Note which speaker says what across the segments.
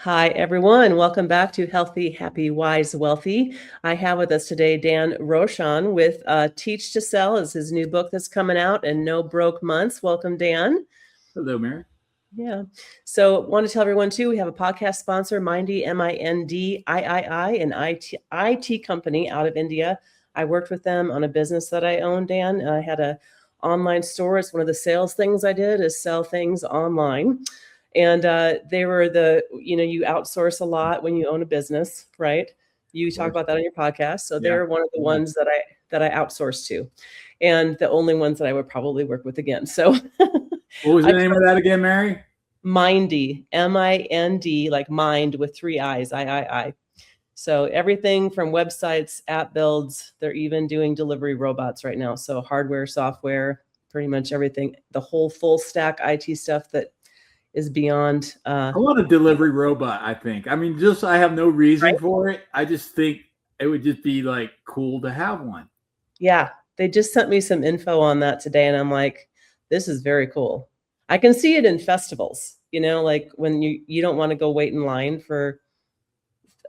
Speaker 1: Hi, everyone. Welcome back to Healthy, Happy, Wise, Wealthy. I have with us today Dan Rochon with Teach to Sell is his new book that's coming out, and No Broke Months. Welcome, Dan.
Speaker 2: Hello, Mary.
Speaker 1: Yeah. So want to tell everyone too, we have a podcast sponsor, Mindy, Mindii, an IT company out of India. I worked with them on a business that I own, Dan. I had a online store. It's one of the sales things I did is sell things online. And they were you outsource a lot when you own a business, right? You talk about that on your podcast. So they're one of the ones that I outsourced to, and the only ones that I would probably work with again. So
Speaker 2: what was the name of that again, Mary?
Speaker 1: Mindy, Mind, like mind with 3 I's, I. So everything from websites, app builds, they're even doing delivery robots right now. So hardware, software, pretty much everything, the whole full stack IT stuff that is beyond.
Speaker 2: I want a delivery robot, I think. I mean, I have no reason for it. I just think it would just be like cool to have one.
Speaker 1: Yeah. They just sent me some info on that today, and I'm like, this is very cool. I can see it in festivals, like when you don't want to go wait in line for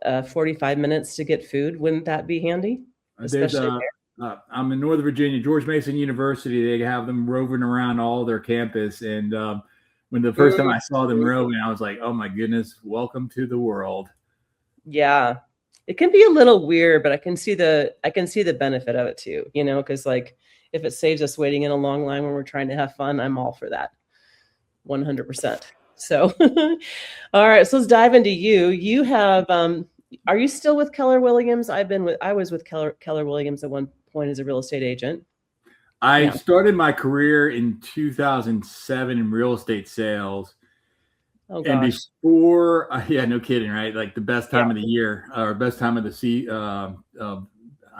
Speaker 1: 45 minutes to get food. Wouldn't that be handy?
Speaker 2: I'm in Northern Virginia, George Mason University. They have them roving around all their campus. And when the first time I saw them roving, I was like, oh my goodness, welcome to the world.
Speaker 1: Yeah. It can be a little weird, but I can see the benefit of it too, because like if it saves us waiting in a long line when we're trying to have fun, I'm all for that. 100%. So, all right, so let's dive into you. You have, are you still with Keller Williams? I was with Keller Williams at one point as a real estate agent.
Speaker 2: I started my career in 2007 in real estate sales.
Speaker 1: Oh, gosh.
Speaker 2: And before, no kidding, right? Like the best time of the year, or best time of the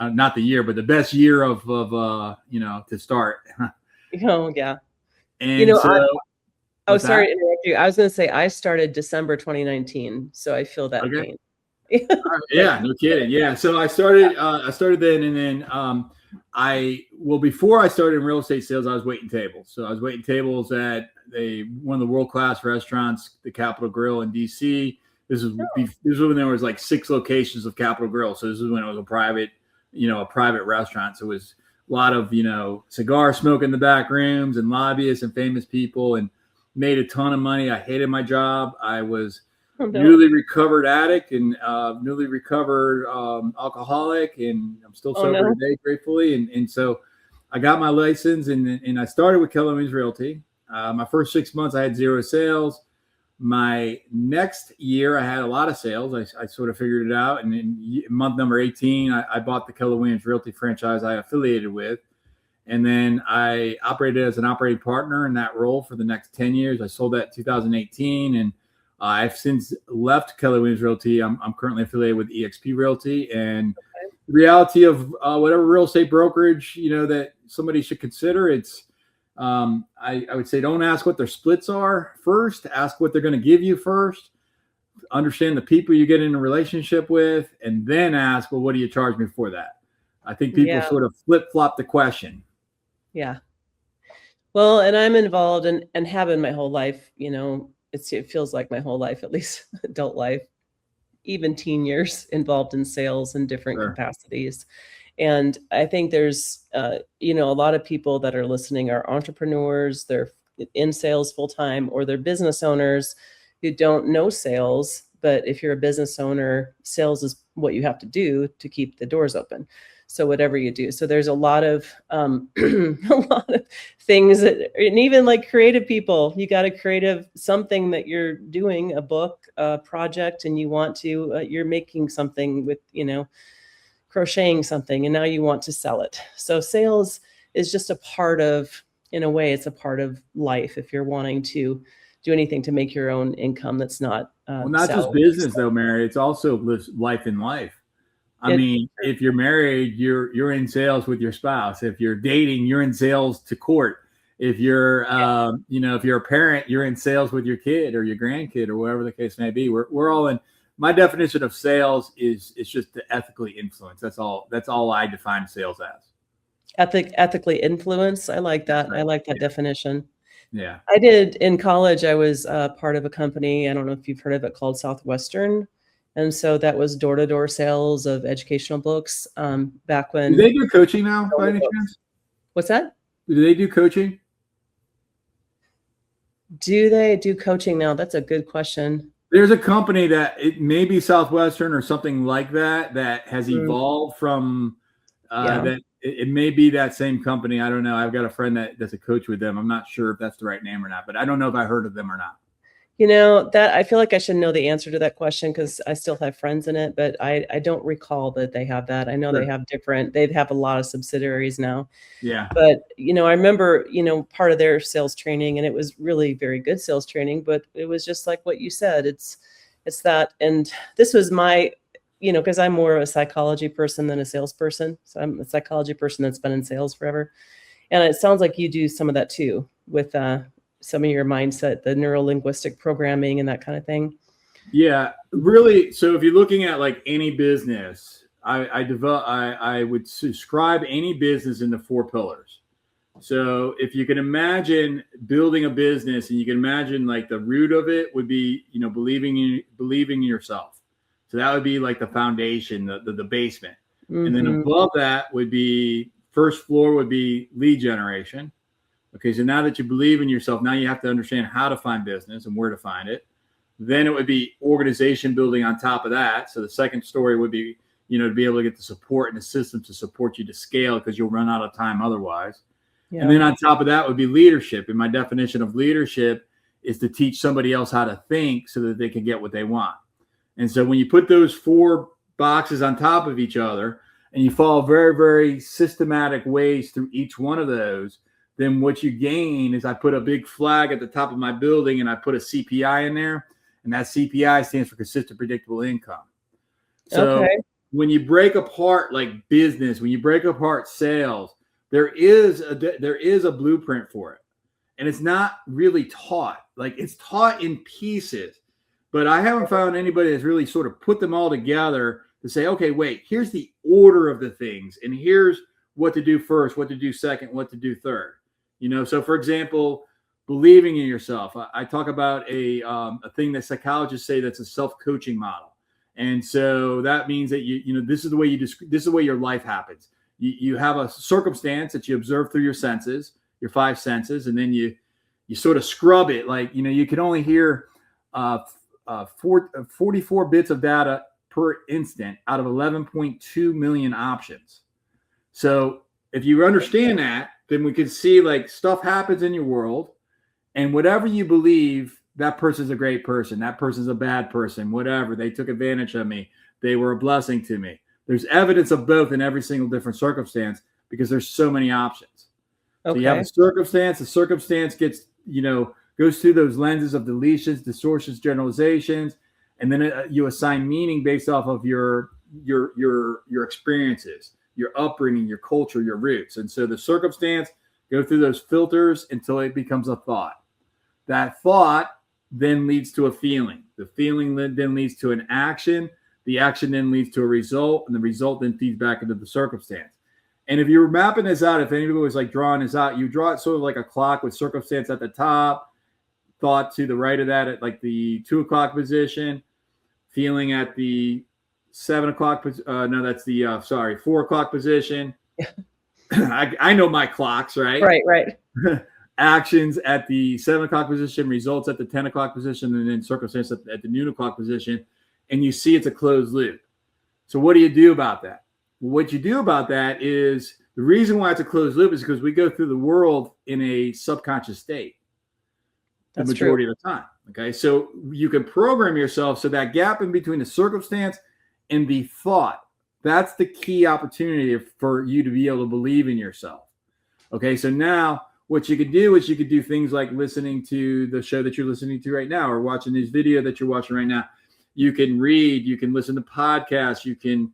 Speaker 2: not the year, but the best year of to start.
Speaker 1: Oh, yeah.
Speaker 2: And
Speaker 1: sorry to interrupt you. I was going to say I started December 2019, so I feel that pain.
Speaker 2: Yeah, no kidding. Yeah, so I started then, and then before I started in real estate sales, I was waiting tables. So I was waiting tables at one of the world-class restaurants, the Capitol Grill in DC. This was when there was like 6 locations of Capitol Grill. So this is when it was a private restaurant. So it was a lot of, cigar smoke in the back rooms and lobbyists and famous people, and made a ton of money. I hated my job. I was newly recovered addict and newly recovered alcoholic, and I'm still sober today, gratefully. And so I got my license, and I started with Keller Williams Realty. My first 6 months, I had 0 sales. My next year, I had a lot of sales. I sort of figured it out. And in month number 18, I bought the Keller Williams Realty franchise I affiliated with. And then I operated as an operating partner in that role for the next 10 years. I sold that in 2018. And I've since left Keller Williams Realty. I'm currently affiliated with eXp Realty. And the reality of whatever real estate brokerage, that somebody should consider, it's I would say don't ask what their splits are first. Ask what they're going to give you first. Understand the people you get in a relationship with, and then ask, well, what do you charge me for that? I think people sort of flip-flop the question.
Speaker 1: Yeah. Well, and I'm involved and have been my whole life, it feels like my whole life, at least adult life, even teen years, involved in sales in different capacities. And I think there's, a lot of people that are listening are entrepreneurs, they're in sales full time, or they're business owners who don't know sales. But if you're a business owner, sales is what you have to do to keep the doors open. So whatever you do. So there's a lot of things that, and even like creative people, you got a creative something that you're doing, a book, a project, and you want to, you're making something with, crocheting something, and now you want to sell it. So sales is just a part of, in a way, it's a part of life. If you're wanting to do anything to make your own income, that's not
Speaker 2: not just business though, Mary. It's also life in life. I mean, if you're married, you're in sales with your spouse. If you're dating, you're in sales to court. If you're, if you're a parent, you're in sales with your kid or your grandkid or whatever the case may be. We're all in. My definition of sales is just to ethically influence. That's all I define sales as.
Speaker 1: Ethically influence. I like that. Right. I like that definition.
Speaker 2: Yeah.
Speaker 1: I did in college. I was part of a company. I don't know if you've heard of it, called Southwestern. And so that was door-to-door sales of educational books back
Speaker 2: Do
Speaker 1: when
Speaker 2: they do coaching now by any
Speaker 1: books.
Speaker 2: chance?
Speaker 1: What's that?
Speaker 2: Do they do coaching?
Speaker 1: Do they do coaching now? That's a good question.
Speaker 2: There's a company that it may be Southwestern or something like that that has
Speaker 1: Mm,
Speaker 2: evolved from
Speaker 1: yeah.
Speaker 2: that. It may be that same company. I don't know. I've got a friend that's a coach with them. I'm not sure if that's the right name or not, but I don't know if I heard of them or not.
Speaker 1: You know, that I feel like I should know the answer to that question because I still have friends in it, but I don't recall that they have that. I know
Speaker 2: Sure.
Speaker 1: they have a lot of subsidiaries now.
Speaker 2: Yeah.
Speaker 1: But, I remember, part of their sales training, and it was really very good sales training, but it was just like what you said. It's that, and this was my, because I'm more of a psychology person than a salesperson. So I'm a psychology person that's been in sales forever. And it sounds like you do some of that too with some of your mindset, the neuro-linguistic programming and that kind of thing.
Speaker 2: Yeah, really. So if you're looking at like any business, I would subscribe any business into 4 pillars. So if you can imagine building a business, and you can imagine like the root of it would be, believing in yourself. So that would be like the foundation, the basement. And then
Speaker 1: Mm-hmm.
Speaker 2: above that would be, first floor would be lead generation. Okay, so now that you believe in yourself, now you have to understand how to find business and where to find it. Then it would be organization building on top of that. So the second story would be, to be able to get the support and the systems to support you to scale, because you'll run out of time otherwise. And then
Speaker 1: Yeah.
Speaker 2: on top of that would be leadership. And my definition of leadership is to teach somebody else how to think so that they can get what they want. And so when you put those 4 boxes on top of each other and you follow very, very systematic ways through each one of those, then what you gain is, I put a big flag at the top of my building and I put a CPI in there. And that CPI stands for consistent predictable income. So
Speaker 1: Okay.
Speaker 2: when you break apart like business, when you break apart sales, there is a blueprint for it. And it's not really taught. Like, it's taught in pieces, but I haven't found anybody that's really sort of put them all together to say, okay, wait, here's the order of the things, and here's what to do first, what to do second, what to do third. So for example, believing in yourself. I talk about a thing that psychologists say that's a self-coaching model. And so that means that this is the way this is the way your life happens. You have a circumstance that you observe through your senses, your 5 senses, and then you sort of scrub it. Like, you can only hear 44 bits of data per instant out of 11.2 million options. So if you understand that, then we can see like stuff happens in your world, and whatever you believe, that person's a great person, that person's a bad person, whatever, they took advantage of me, they were a blessing to me. There's evidence of both in every single different circumstance, because there's so many options. So you have a circumstance. The circumstance gets, goes through those lenses of deletions, distortions, generalizations, and then you assign meaning based off of your experiences, your upbringing, your culture, your roots. And so the circumstance go through those filters until it becomes a thought. That thought then leads to a feeling. The feeling then leads to an action. The action then leads to a result, and the result then feeds back into the circumstance. And if you're mapping this out, if anybody was like drawing this out, you draw it sort of like a clock with circumstance at the top, thought to the right of that at like the 2 o'clock position, feeling at the 7 o'clock. No, that's the 4 o'clock position. I know my clocks, right?
Speaker 1: Right.
Speaker 2: Actions at the 7 o'clock position, results at the 10 o'clock position, and then circumstance at the noon o'clock position. And you see it's a closed loop. So what do you do about that? Well, what you do about that is, the reason why it's a closed loop is because we go through the world in a subconscious state the majority of the time. Okay. So you can program yourself so that gap in between the circumstance and the thought, that's the key opportunity for you to be able to believe in yourself. Okay. So now what you could do is you could do things like listening to the show that you're listening to right now, or watching this video that you're watching right now. You can read, you can listen to podcasts, you can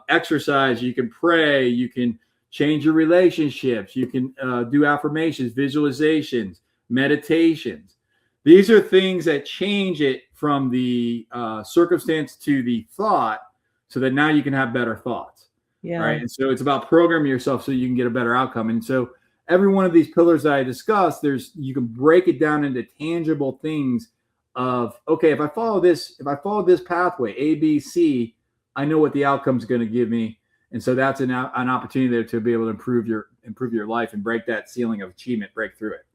Speaker 2: exercise, you can pray, you can change your relationships, you can do affirmations, visualizations, meditations. These are things that change it from the circumstance to the thought, so that now you can have better thoughts.
Speaker 1: Yeah.
Speaker 2: Right. And so it's about programming yourself so you can get a better outcome. And so every one of these pillars that I discussed, you can break it down into tangible things of, okay, if I follow this pathway, A, B, C, I know what the outcome is going to give me. And so that's an opportunity there to be able to improve your life and break that ceiling of achievement, break through it.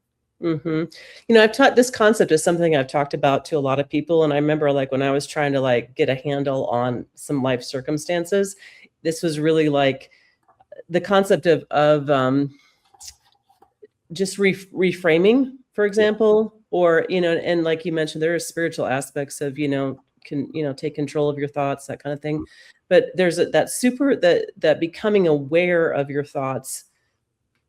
Speaker 1: Mm-hmm. I've taught this concept is something I've talked about to a lot of people. And I remember like when I was trying to like get a handle on some life circumstances, this was really like the concept of just reframing, for example, or, and like you mentioned, there are spiritual aspects of, take control of your thoughts, that kind of thing. But there's that becoming aware of your thoughts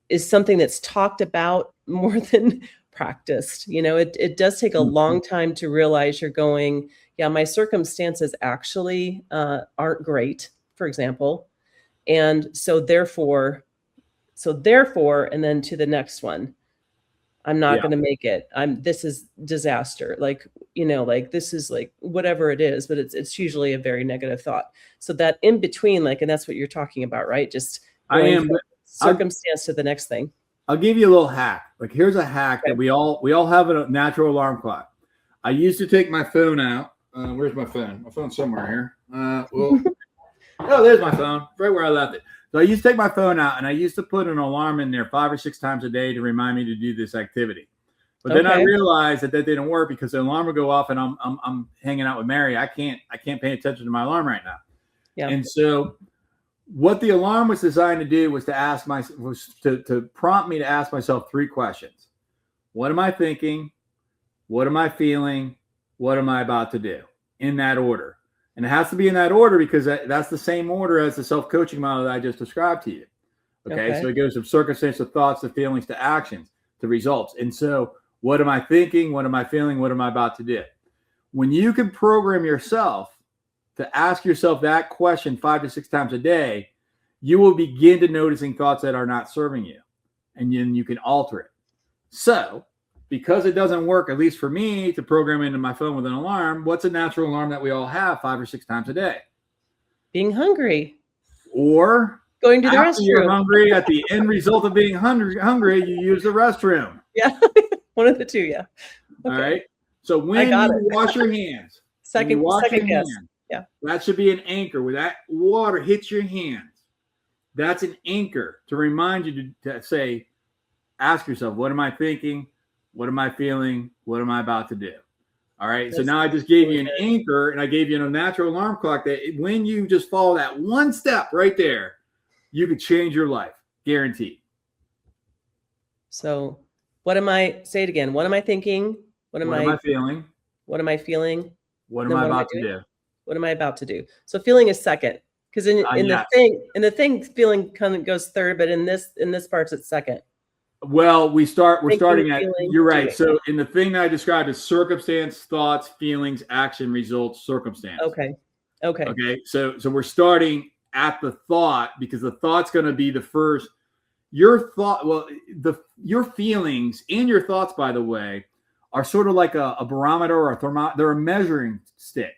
Speaker 1: is something that's talked about more than practiced. It does take a long time to realize you're going, yeah, my circumstances actually aren't great, for example. And so therefore, and then to the next one, I'm not going to make it. This is disaster. Like, this is like whatever it is, but it's usually a very negative thought. So that in between, like, and that's what you're talking about, right? Just going from circumstance to the next thing.
Speaker 2: I'll give you a little hack. Like, here's a hack that we all have a natural alarm clock. I used to take my phone out. Where's my phone? My phone's somewhere here. Oh, there's my phone, right where I left it. So I used to take my phone out and I used to put an alarm in there 5 or 6 times a day to remind me to do this activity. But then I realized that didn't work because the alarm would go off and I'm hanging out with Mary. I can't pay attention to my alarm right now. Yeah. And so what the alarm was designed to do was to prompt me to ask myself 3 questions. What am I thinking? What am I feeling? What am I about to do? In that order. And it has to be in that order because that's the same order as the self-coaching model that I just described to you. Okay. So it goes from circumstance to thoughts to feelings to actions to results. And so what am I thinking? What am I feeling? What am I about to do? When you can program yourself to ask yourself that question 5 to 6 times a day, you will begin to noticing thoughts that are not serving you. And then you can alter it. So because it doesn't work, at least for me, to program into my phone with an alarm, what's a natural alarm that we all have 5 or 6 times a day?
Speaker 1: Being hungry.
Speaker 2: Or
Speaker 1: going to the restroom.
Speaker 2: You're hungry, at the end result of being hungry, you use the restroom.
Speaker 1: Yeah, one of the two, yeah.
Speaker 2: Okay. All right. So when you wash your hands,
Speaker 1: second guess. Yeah.
Speaker 2: That should be an anchor. Where that water hits your hands, that's an anchor to remind you to say, ask yourself, what am I thinking? What am I feeling? What am I about to do? All right. So now I just gave you an anchor and I gave you a natural alarm clock that when you just follow that one step right there, you could change your life. Guaranteed.
Speaker 1: So say it again. What am I thinking? What am I
Speaker 2: feeling?
Speaker 1: What am I feeling?
Speaker 2: What am I about to do?
Speaker 1: What am I about to do? So feeling is second. Because in the thing, feeling kind of goes third, but in this part, it's second.
Speaker 2: Well, we're starting at, you're right. So in the thing that I described is circumstance, thoughts, feelings, action, results, circumstance.
Speaker 1: Okay.
Speaker 2: So we're starting at the thought because the thought's going to be the first. Your feelings and your thoughts, by the way, are sort of like a barometer or a thermometer. They're a measuring stick.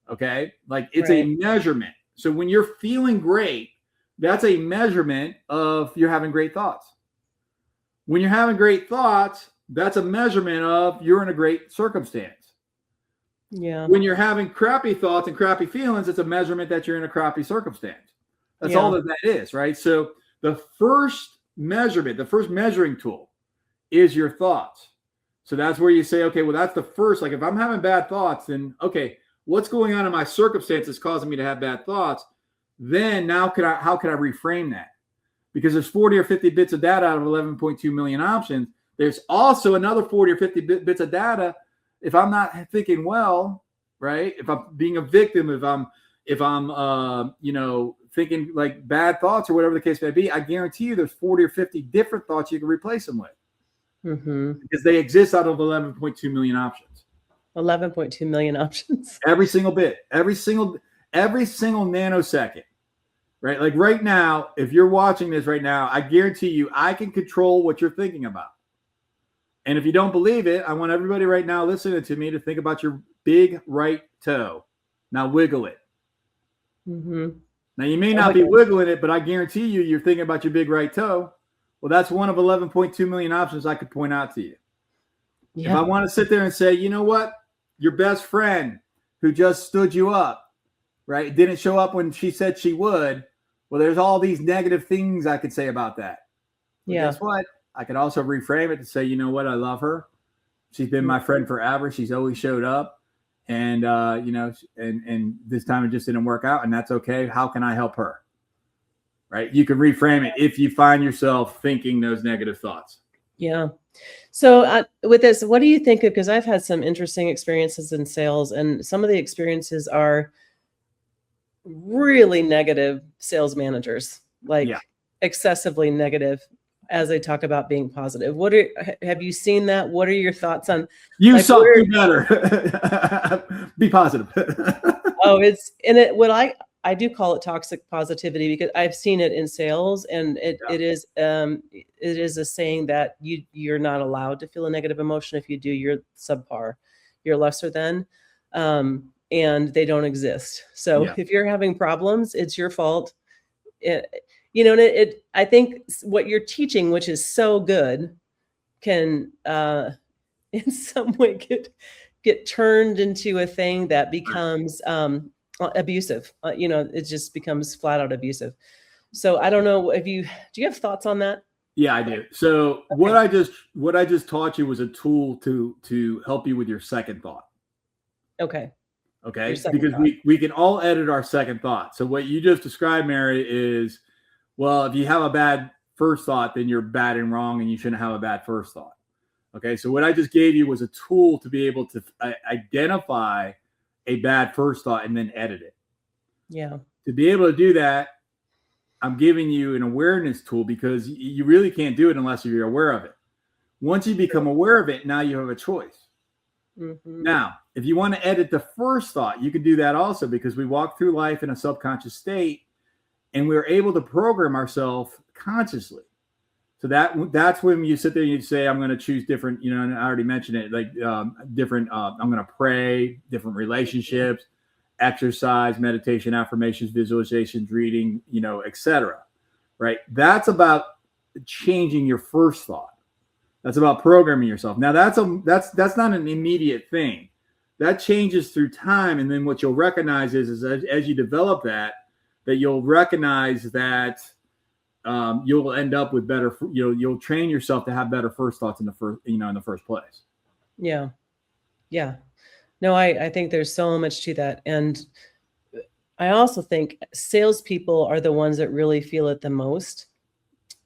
Speaker 2: Okay. Like it's a measurement. So when you're feeling great, that's a measurement of you're having great thoughts. When you're having great thoughts, that's a measurement of you're in a great circumstance.
Speaker 1: Yeah.
Speaker 2: When you're having crappy thoughts and crappy feelings, it's a measurement that you're in a crappy circumstance. That's all that is, right? So the first measurement, the first measuring tool is your thoughts. So that's where you say, okay, well, that's the first, like if I'm having bad thoughts, then okay, what's going on in my circumstances causing me to have bad thoughts? Then now how can I reframe that? Because there's 40 or 50 bits of data out of 11.2 million options. There's also another 40 or 50 bits of data. If I'm not thinking well, right? If I'm being a victim, if I'm thinking like bad thoughts or whatever the case may be, I guarantee you there's 40 or 50 different thoughts you can replace them with.
Speaker 1: Mm-hmm.
Speaker 2: Because they exist out of 11.2 million options.
Speaker 1: 11.2 million options.
Speaker 2: Every single bit, every single nanosecond. Right? Like right now, if you're watching this right now, I guarantee you I can control what you're thinking about. And if you don't believe it, I want everybody right now listening to me to think about your big right toe. Now wiggle it.
Speaker 1: Mm-hmm.
Speaker 2: Now you may not be wiggling it, but I guarantee you're thinking about your big right toe. Well, that's one of 11.2 million options I could point out to you.
Speaker 1: Yeah.
Speaker 2: If I want to sit there and say, you know what, your best friend who just stood you up, right, didn't show up when she said she would. Well, there's all these negative things I could say about that. But
Speaker 1: Yeah.
Speaker 2: guess what? I could also reframe it to say, you know what, I love her. She's been my friend forever. She's always showed up. And, and this time it just didn't work out, and that's okay. How can I help her? Right? You can reframe it if you find yourself thinking those negative thoughts.
Speaker 1: Yeah. So with this, what do you think of, because I've had some interesting experiences in sales, and some of the experiences are really negative sales managers, like excessively negative, as they talk about being positive. Have you seen that? What are your thoughts on?
Speaker 2: You suck, do better. Be positive.
Speaker 1: I do call it toxic positivity, because I've seen it in sales, and it is a saying that you're not allowed to feel a negative emotion. If you do, you're subpar, you're lesser than, and they don't exist. So if you're having problems, it's your fault. I think what you're teaching, which is so good, can in some way get turned into a thing that becomes abusive. It just becomes flat out abusive. So I don't know do you have thoughts on that?
Speaker 2: Yeah, I do. So what I just taught you was a tool to help you with your second thought. Okay. Because we can all edit our second thought. So what you just described, Mary, is, well, if you have a bad first thought, then you're bad and wrong, and you shouldn't have a bad first thought. Okay. So what I just gave you was a tool to be able to identify a bad first thought and then edit it.
Speaker 1: Yeah.
Speaker 2: To be able to do that, I'm giving you an awareness tool, because you really can't do it unless you're aware of it. Once you become aware of it, now you have a choice. Mm-hmm. Now, if you want to edit the first thought, you can do that also, because we walk through life in a subconscious state, and we're able to program ourselves consciously. So that's when you sit there and you say, I'm going to choose different, and I already mentioned it, like different, I'm going to pray, different relationships, exercise, meditation, affirmations, visualizations, reading, etc. Right? That's about changing your first thought. That's about programming yourself. Now that's not an immediate thing. That changes through time. And then what you'll recognize is as you develop that you'll recognize that you'll end up with better, you'll train yourself to have better first thoughts in the first place.
Speaker 1: Yeah. Yeah. No, I think there's so much to that. And I also think salespeople are the ones that really feel it the most.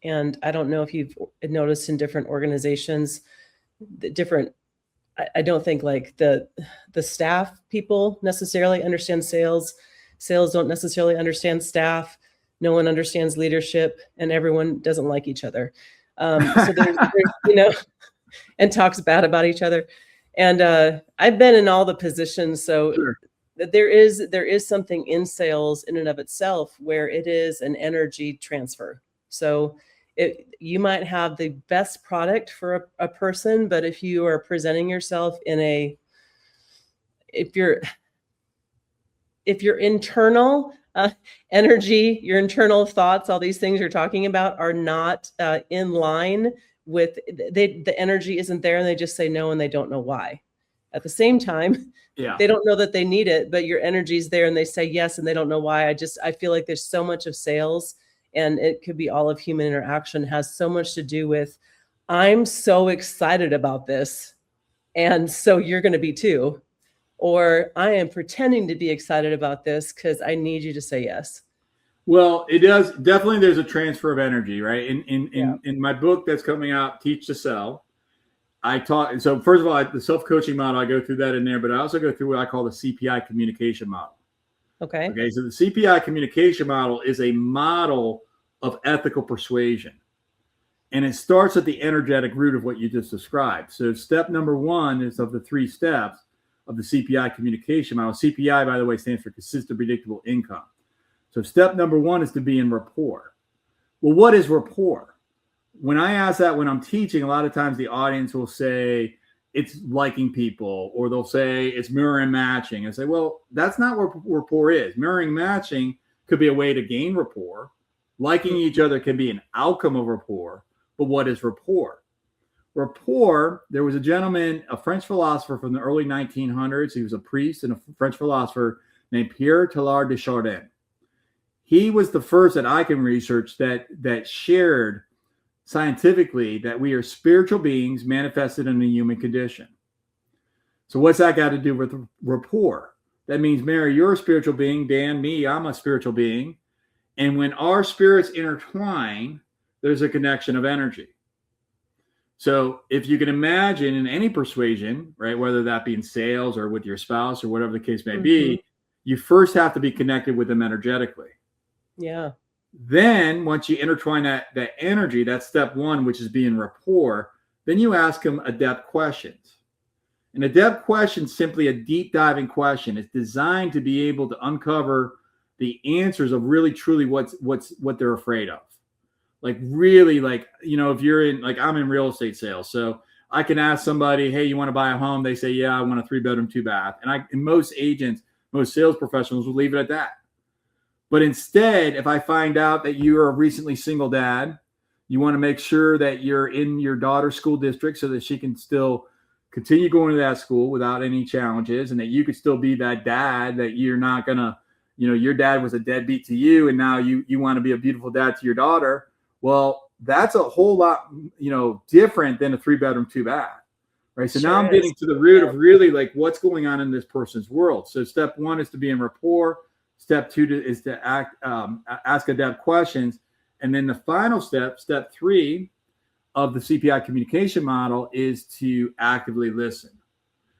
Speaker 1: And I don't know if you've noticed in different organizations, I don't think like the staff people necessarily understand sales. Sales don't necessarily understand staff. No one understands leadership, and everyone doesn't like each other. So there's and talks bad about each other. And I've been in all the positions, so sure. There is something in sales in and of itself where it is an energy transfer. So you might have the best product for a person, but if you are presenting yourself if your internal energy, your internal thoughts, all these things you're talking about are not in line with the energy isn't there, and they just say no, and they don't know why. At the same time, they don't know that they need it, but your energy is there, and they say yes, and they don't know why. I feel like there's so much of sales, and it could be all of human interaction, has so much to do with, I'm so excited about this, and so you're going to be too. Or I am pretending to be excited about this because I need you to say yes.
Speaker 2: Well, it does. Definitely there's a transfer of energy, right? In my book that's coming out, Teach to Sell, I talk. So first of all, the self-coaching model, I go through that in there, but I also go through what I call the CPI communication model.
Speaker 1: Okay.
Speaker 2: So the CPI communication model is a model of ethical persuasion. And it starts at the energetic root of what you just described. So step number one is of the 3 steps of the CPI communication model. CPI, by the way, stands for consistent predictable income. So step number one is to be in rapport. Well, what is rapport? When I ask that when I'm teaching, a lot of times the audience will say it's liking people, or they'll say it's mirror and matching. I say, well, that's not what rapport is. Mirroring and matching could be a way to gain rapport. Liking each other can be an outcome of rapport. But what is rapport? Rapport, there was a gentleman, a French philosopher from the early 1900s. He was a priest and a French philosopher named Pierre Teilhard de Chardin. He was the first that I can research that shared scientifically that we are spiritual beings manifested in the human condition. So what's that got to do with rapport? That means, Mary, you're a spiritual being. Dan, me, I'm a spiritual being. And when our spirits intertwine, there's a connection of energy. So if you can imagine in any persuasion, right, whether that be in sales or with your spouse or whatever the case may be, you first have to be connected with them energetically.
Speaker 1: Yeah.
Speaker 2: Then once you intertwine that energy, that's step one, which is being rapport, then you ask them adept questions. An adept question is simply a deep diving question. It's designed to be able to uncover the answers of really truly what they're afraid of. Like really, like, you know, if you're in, like, I'm in real estate sales, so I can ask somebody, hey, you want to buy a home? They say, yeah, I want a 3-bedroom, 2-bath. And most agents, most sales professionals will leave it at that. But instead, if I find out that you're a recently single dad, you want to make sure that you're in your daughter's school district so that she can still continue going to that school without any challenges, and that you could still be that dad, that you're not going to, you know, your dad was a deadbeat to you, and now you want to be a beautiful dad to your daughter. Well, that's a whole lot, you know, different than a 3-bedroom, 2-bath, right? So now I'm getting to the root of really like what's going on in this person's world. So step one is to be in rapport. Step two is to ask adept questions. And then the final step, step 3 of the CPI communication model, is to actively listen.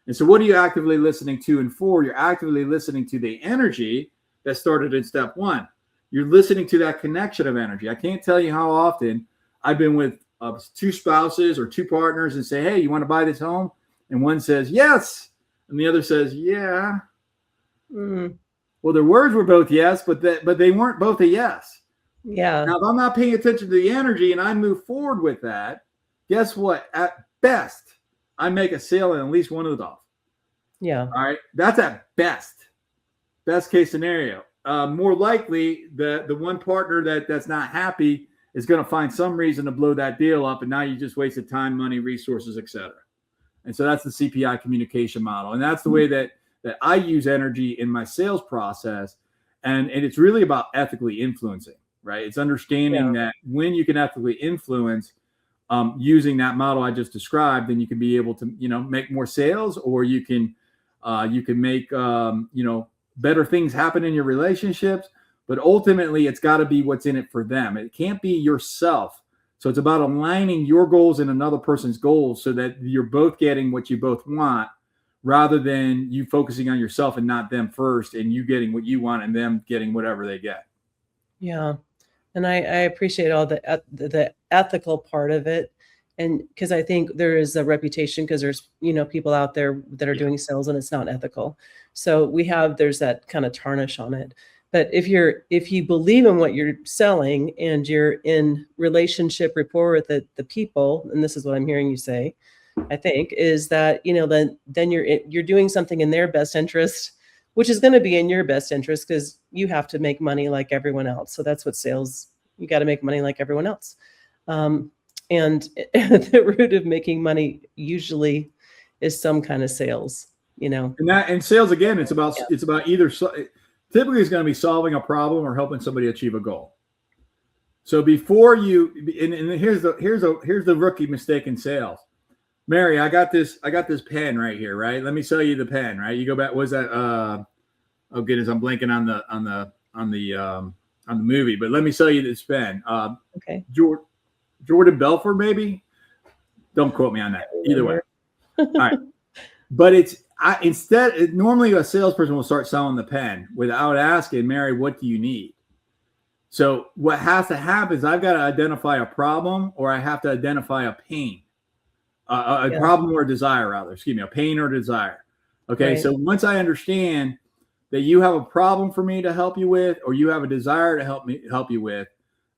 Speaker 2: And so what are you actively listening to and for? You're actively listening to the energy that started in step 1. You're listening to that connection of energy. I can't tell you how often I've been with 2 spouses or 2 partners and say, hey, you want to buy this home? And one says, yes. And the other says, yeah. Mm-hmm. Well, their words were both yes, but they weren't both a yes.
Speaker 1: Yeah.
Speaker 2: Now, if I'm not paying attention to the energy and I move forward with that, guess what? At best, I make a sale and at least one of those off.
Speaker 1: Yeah.
Speaker 2: All right. That's at best case scenario. More likely, the one partner that's not happy is going to find some reason to blow that deal up, and now you just wasted time, money, resources, etc. And so that's the CPI communication model, and that's the way that I use energy in my sales process, and it's really about ethically influencing, right? It's understanding that when you can ethically influence using that model I just described, then you can be able to, you know, make more sales, or you can make you know, better things happen in your relationships. But ultimately, it's got to be what's in it for them. It can't be yourself. So it's about aligning your goals and another person's goals so that you're both getting what you both want, rather than you focusing on yourself and not them first, and you getting what you want and them getting whatever they get.
Speaker 1: Yeah. And I appreciate all the ethical part of it. And because I think there is a reputation, because there's, you know, people out there that are doing sales and it's not ethical. So there's that kind of tarnish on it. But if you believe in what you're selling and you're in relationship rapport with the people, and this is what I'm hearing you say, I think, is that, you know, then you're doing something in their best interest, which is going to be in your best interest, because you have to make money like everyone else. So that's what sales, you got to make money like everyone else. And the root of making money usually is some kind of sales, you know.
Speaker 2: And sales, again, it's about either typically it's going to be solving a problem or helping somebody achieve a goal. So before you, and here's the rookie mistake in sales. Mary, I got this pen right here, right? Let me sell you the pen, right? You go back. Was that? Oh goodness, I'm blanking on the movie. But let me sell you this pen.
Speaker 1: Okay.
Speaker 2: Jordan Belfort, maybe. Don't quote me on that. Either way. All right. But normally a salesperson will start selling the pen without asking, Mary, what do you need? So what has to happen is I've got to identify a problem, or I have to identify a pain. A problem or a desire, rather. Excuse me, a pain or desire. Okay, right. So once I understand that you have a problem for me to help you with, or you have a desire to help you with,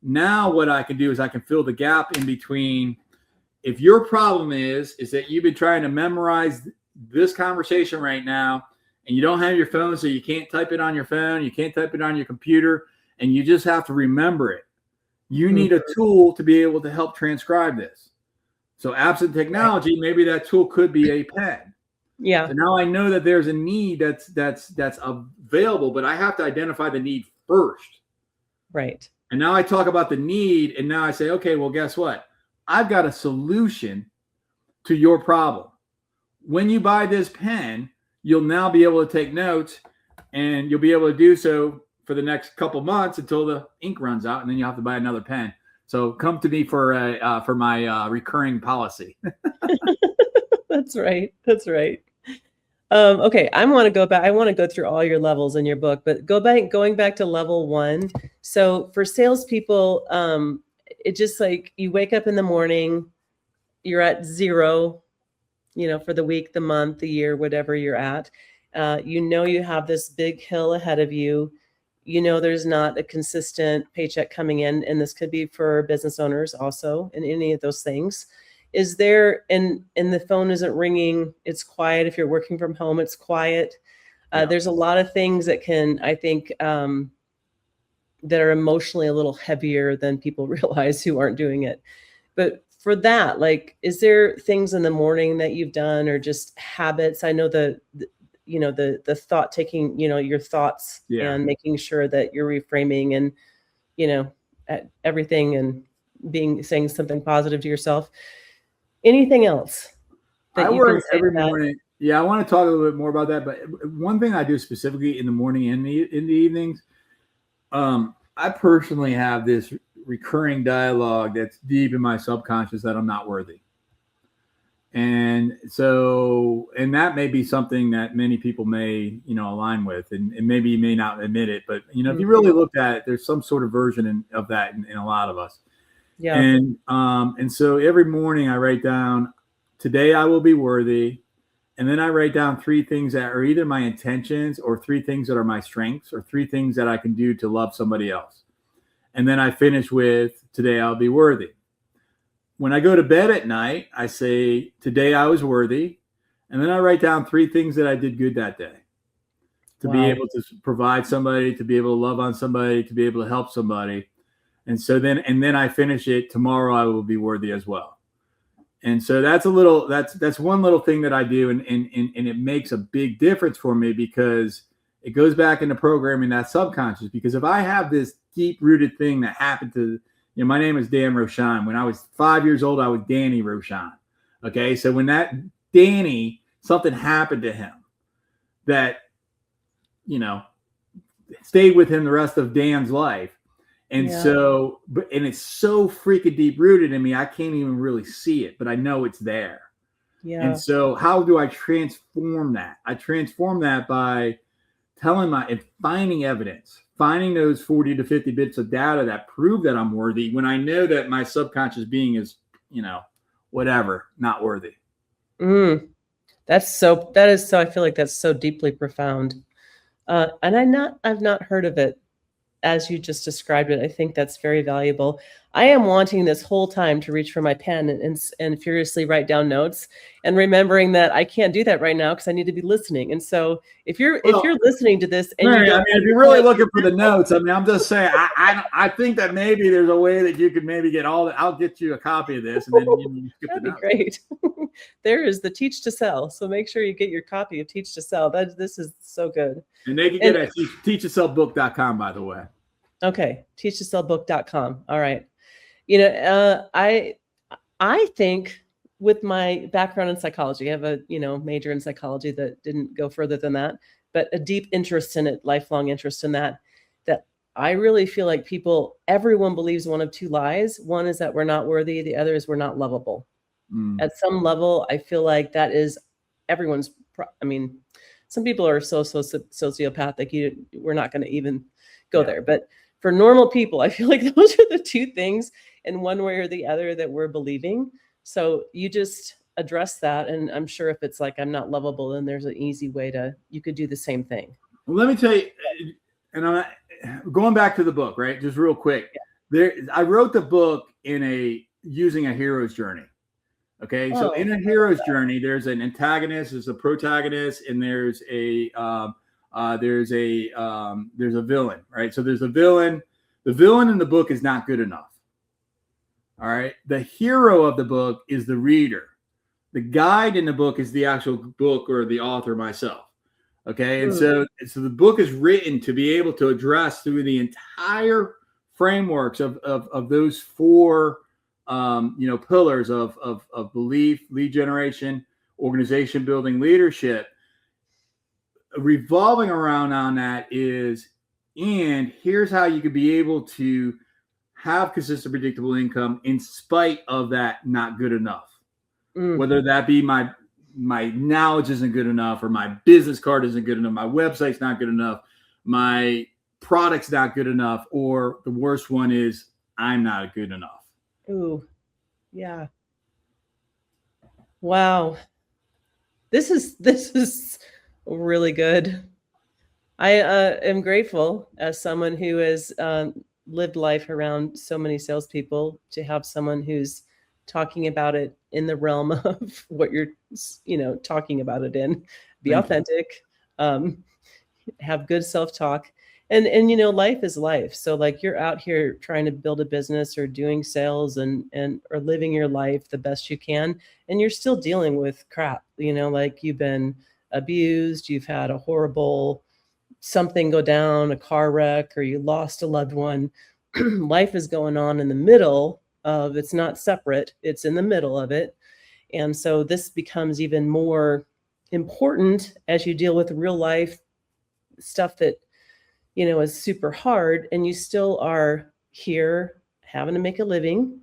Speaker 2: now what I can do is I can fill the gap in between. If your problem is that you've been trying to memorize this conversation right now, and you don't have your phone, so you can't type it on your phone, you can't type it on your computer, and you just have to remember it. You need a tool to be able to help transcribe this. So absent technology, maybe that tool could be a pen.
Speaker 1: Yeah.
Speaker 2: So now I know that there's a need that's available, but I have to identify the need first.
Speaker 1: Right.
Speaker 2: And now I talk about the need, and now I say, okay, well, guess what? I've got a solution to your problem. When you buy this pen, you'll now be able to take notes, and you'll be able to do so for the next couple months until the ink runs out, and then you have to buy another pen. So come to me for my recurring policy.
Speaker 1: That's right. That's right. Okay, I want to go back. I want to go through all your levels in your book, but going back to level 1. So for salespeople, it just like you wake up in the morning, you're at 0, for the week, the month, the year, whatever you're at. You have this big hill ahead of you. There's not a consistent paycheck coming in, and this could be for business owners also, in any of those things. Is there, and the phone isn't ringing, it's quiet. If you're working from home, it's quiet. There's a lot of things that can, I think, that are emotionally a little heavier than people realize who aren't doing it. But for that, like, is there things in the morning that you've done, or just habits? I know the thought taking, your thoughts and making sure that you're reframing and, everything, and saying something positive to yourself. Anything else
Speaker 2: that I work every morning? Yeah, I want to talk a little bit more about that. But one thing I do specifically in the morning and in the evenings, I personally have this recurring dialogue that's deep in my subconscious that I'm not worthy. And so, and that may be something that many people may, align with, and maybe you may not admit it, but, if you really looked at it, there's some sort of version of that in a lot of us. Yeah. And so every morning I write down, today I will be worthy. And then I write down 3 things that are either my intentions, or 3 things that are my strengths, or 3 things that I can do to love somebody else. And then I finish with, today I'll be worthy. When I go to bed at night, I say, today I was worthy. And then I write down 3 things that I did good that day, to be able to provide somebody, to be able to love on somebody, to be able to help somebody. And so then I finish it, tomorrow I will be worthy as well. And so that's one little thing that I do. And it makes a big difference for me, because it goes back into programming that subconscious. Because if I have this deep rooted thing that happened to, my name is Dan Rochon. When I was 5 years old, I was Danny Rochon. Okay. So when that Danny, something happened to him that, stayed with him the rest of Dan's life. And so, and it's so freaking deep rooted in me, I can't even really see it, but I know it's there. Yeah. And so how do I transform that? I transform that by finding evidence, finding those 40 to 50 bits of data that prove that I'm worthy, when I know that my subconscious being is, whatever, not worthy.
Speaker 1: I feel like that's so deeply profound. And I've not heard of it as you just described it. I think that's very valuable. I am wanting this whole time to reach for my pen and furiously write down notes, and remembering that I can't do that right now because I need to be listening. And so if you're listening to this, and
Speaker 2: if you're really looking for the notes, I'm just saying, I think that maybe there's a way that you could maybe get all that. I'll get you a copy of this, and then you skip the notes.
Speaker 1: That'd be great. There is the Teach to Sell. So make sure you get your copy of Teach to Sell. This is so good.
Speaker 2: And they can get it at teachtosellbook.com, by the way.
Speaker 1: Okay. teachtosellbook.com. All right. I think, with my background in psychology, I have a, major in psychology that didn't go further than that, but a deep interest in it, lifelong interest in that I really feel like everyone believes one of 2 lies. One is that we're not worthy. The other is we're not lovable. At some level, I feel like that is everyone's. Some people are so sociopathic. We're not going to even go there. But for normal people, I feel like those are the 2 things in one way or the other that we're believing. So you just address that. And I'm sure if it's like, I'm not lovable, then there's an easy way you could do the same thing.
Speaker 2: Well, let me tell you, and I'm going back to the book, right? Just real quick. I wrote the book using a hero's journey. Okay. So in a hero's journey, there's an antagonist, there's a protagonist, and there's a villain, right? So there's a villain. The villain in the book is not good enough. All right. The hero of the book is the reader. The guide in the book is the actual book or the author, myself. Okay. And so the book is written to be able to address through the entire frameworks of those four, pillars of belief, lead generation, organization building, leadership. Revolving around on that is, and here's how you could be able to have consistent, predictable income in spite of that not good enough. Whether that be my knowledge isn't good enough, or my business card isn't good enough, my website's not good enough, my product's not good enough, or the worst one is I'm not good enough.
Speaker 1: Ooh, yeah. Wow. This is really good. I am grateful, as someone who has lived life around so many salespeople, to have someone who's talking about it in the realm of what you're, talking about it in. Be
Speaker 2: Thank
Speaker 1: authentic, have good self-talk, and life is life. So like, you're out here trying to build a business or doing sales and or living your life the best you can, and you're still dealing with crap. Like, you've been abused, you've had a horrible something go down, a car wreck, or you lost a loved one. Life is going on in the middle of, it's not separate, it's in the middle of it. And so this becomes even more important as you deal with real life stuff that, is super hard, and you still are here having to make a living.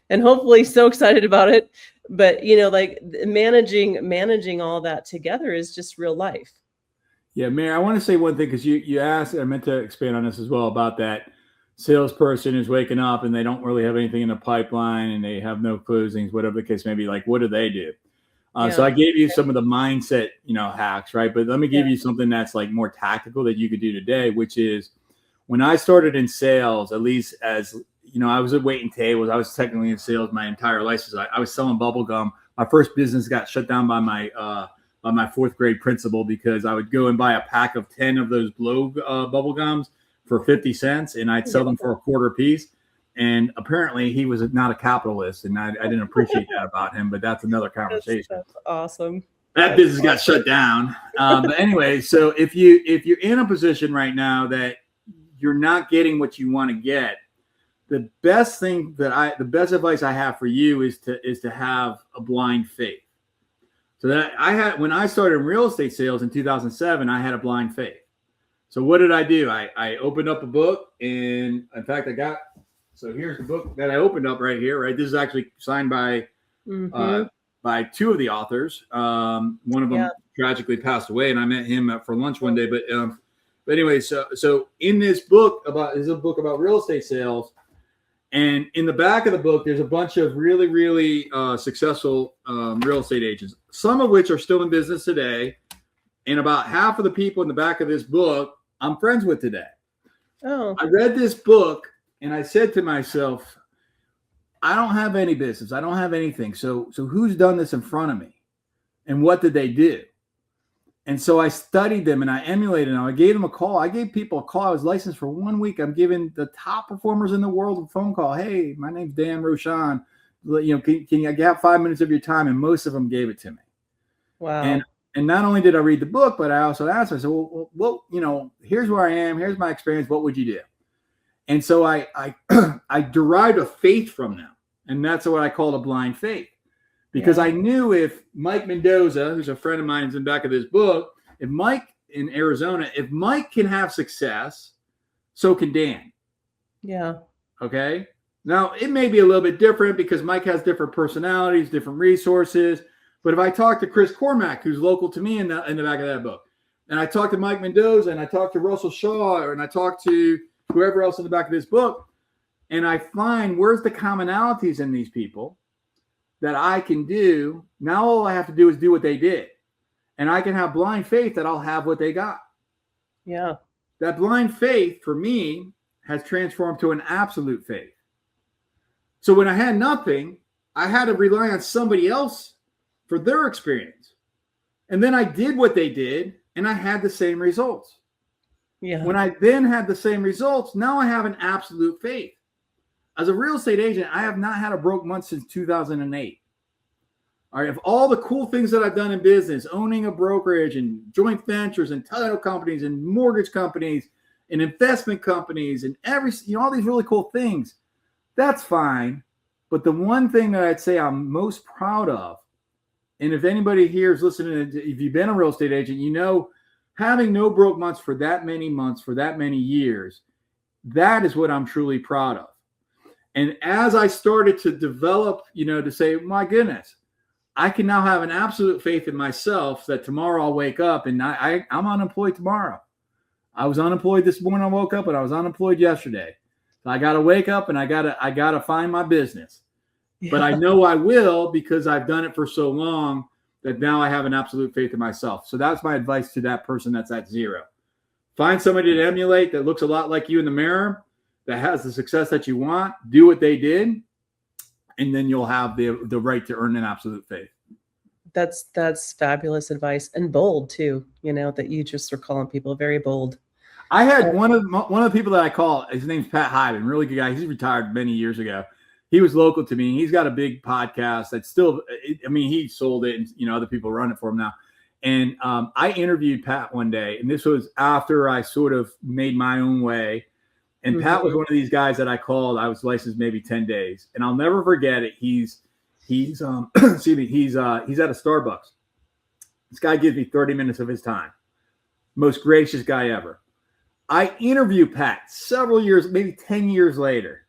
Speaker 1: And hopefully so excited about it. But like, managing all that together is just real life.
Speaker 2: Yeah, Meyer, I want to say one thing, because you asked, I meant to expand on this as well, about that salesperson who's waking up and they don't really have anything in the pipeline and they have no closings, whatever the case may be. Like, what do they do? So I gave you some of the mindset, hacks, right? But let me give you something that's like more tactical that you could do today, which is, when I started in sales, at least as I was at waiting tables. I was technically in sales my entire life. I was selling bubble gum. My first business got shut down by my fourth grade principal, because I would go and buy a pack of 10 of those blow bubble gums for 50 cents, and I'd sell them for a quarter piece. And apparently he was not a capitalist, and I didn't appreciate that about him, but that's another conversation.
Speaker 1: That's awesome.
Speaker 2: That business got shut down. But anyway, so if you're in a position right now that you're not getting what you want to get, the best advice I have for you is to have a blind faith. So that when I started in real estate sales in 2007, I had a blind faith. So what did I do? I opened up a book, and in fact, so here's the book that I opened up right here, right? This is actually signed by two of the authors. One of them tragically passed away, and I met him for lunch one day. But anyway, so in this book is a book about real estate sales. And in the back of the book, there's a bunch of really, really successful real estate agents, some of which are still in business today. And about half of the people in the back of this book, I'm friends with today.
Speaker 1: Oh.
Speaker 2: I read this book and I said to myself, I don't have any business. I don't have anything. So who's done this in front of me? And what did they do? And so I studied them and I emulated them. I gave them a call. I gave people a call. I was licensed for 1 week. I'm giving the top performers in the world a phone call. Hey, my name's Dan Rochon. Can you have 5 minutes of your time? And most of them gave it to me.
Speaker 1: Wow.
Speaker 2: And not only did I read the book, but I also asked them, I said, well, here's where I am. Here's my experience. What would you do? And so I derived a faith from them. And that's what I call a blind faith. Because I knew if Mike Mendoza, who's a friend of mine, is in the back of this book, if Mike in Arizona, if Mike can have success, so can Dan.
Speaker 1: Yeah.
Speaker 2: Okay. Now, it may be a little bit different because Mike has different personalities, different resources. But if I talk to Chris Cormack, who's local to me in the back of that book, and I talk to Mike Mendoza, and I talk to Russell Shaw, and I talk to whoever else in the back of this book, and I find where's the commonalities in these people that I can do. Now all I have to do is do what they did. And I can have blind faith that I'll have what they got.
Speaker 1: Yeah.
Speaker 2: That blind faith for me has transformed to an absolute faith. So when I had nothing, I had to rely on somebody else for their experience. And then I did what they did, and I had the same results.
Speaker 1: Yeah.
Speaker 2: When I then had the same results, now I have an absolute faith. As a real estate agent, I have not had a broke month since 2008. All right, of all the cool things that I've done in business, owning a brokerage and joint ventures and title companies and mortgage companies and investment companies and all these really cool things, that's fine. But the one thing that I'd say I'm most proud of, and if anybody here is listening, if you've been a real estate agent, having no broke months for that many months, for that many years, that is what I'm truly proud of. And as I started to develop, to say, my goodness, I can now have an absolute faith in myself that tomorrow I'll wake up and I'm unemployed tomorrow. I was unemployed this morning. I woke up and I was unemployed yesterday. So I got to wake up and I got to find my business. Yeah. But I know I will because I've done it for so long that now I have an absolute faith in myself. So that's my advice to that person that's at zero. Find somebody to emulate that looks a lot like you in the mirror, that has the success that you want. Do what they did. And then you'll have the right to earn an absolute faith.
Speaker 1: That's fabulous advice, and bold too. That you just are calling people very bold.
Speaker 2: I had one of the people that I call, his name's Pat Hyden, really good guy. He's retired many years ago. He was local to me. He's got a big podcast that's still, he sold it and, other people run it for him now. And I interviewed Pat one day, and this was after I sort of made my own way. And Pat was one of these guys that I called. I was licensed maybe 10 days, and I'll never forget it. He's he's at a Starbucks. This guy gives me 30 minutes of his time. Most gracious guy ever. I interviewed Pat several years, maybe 10 years later,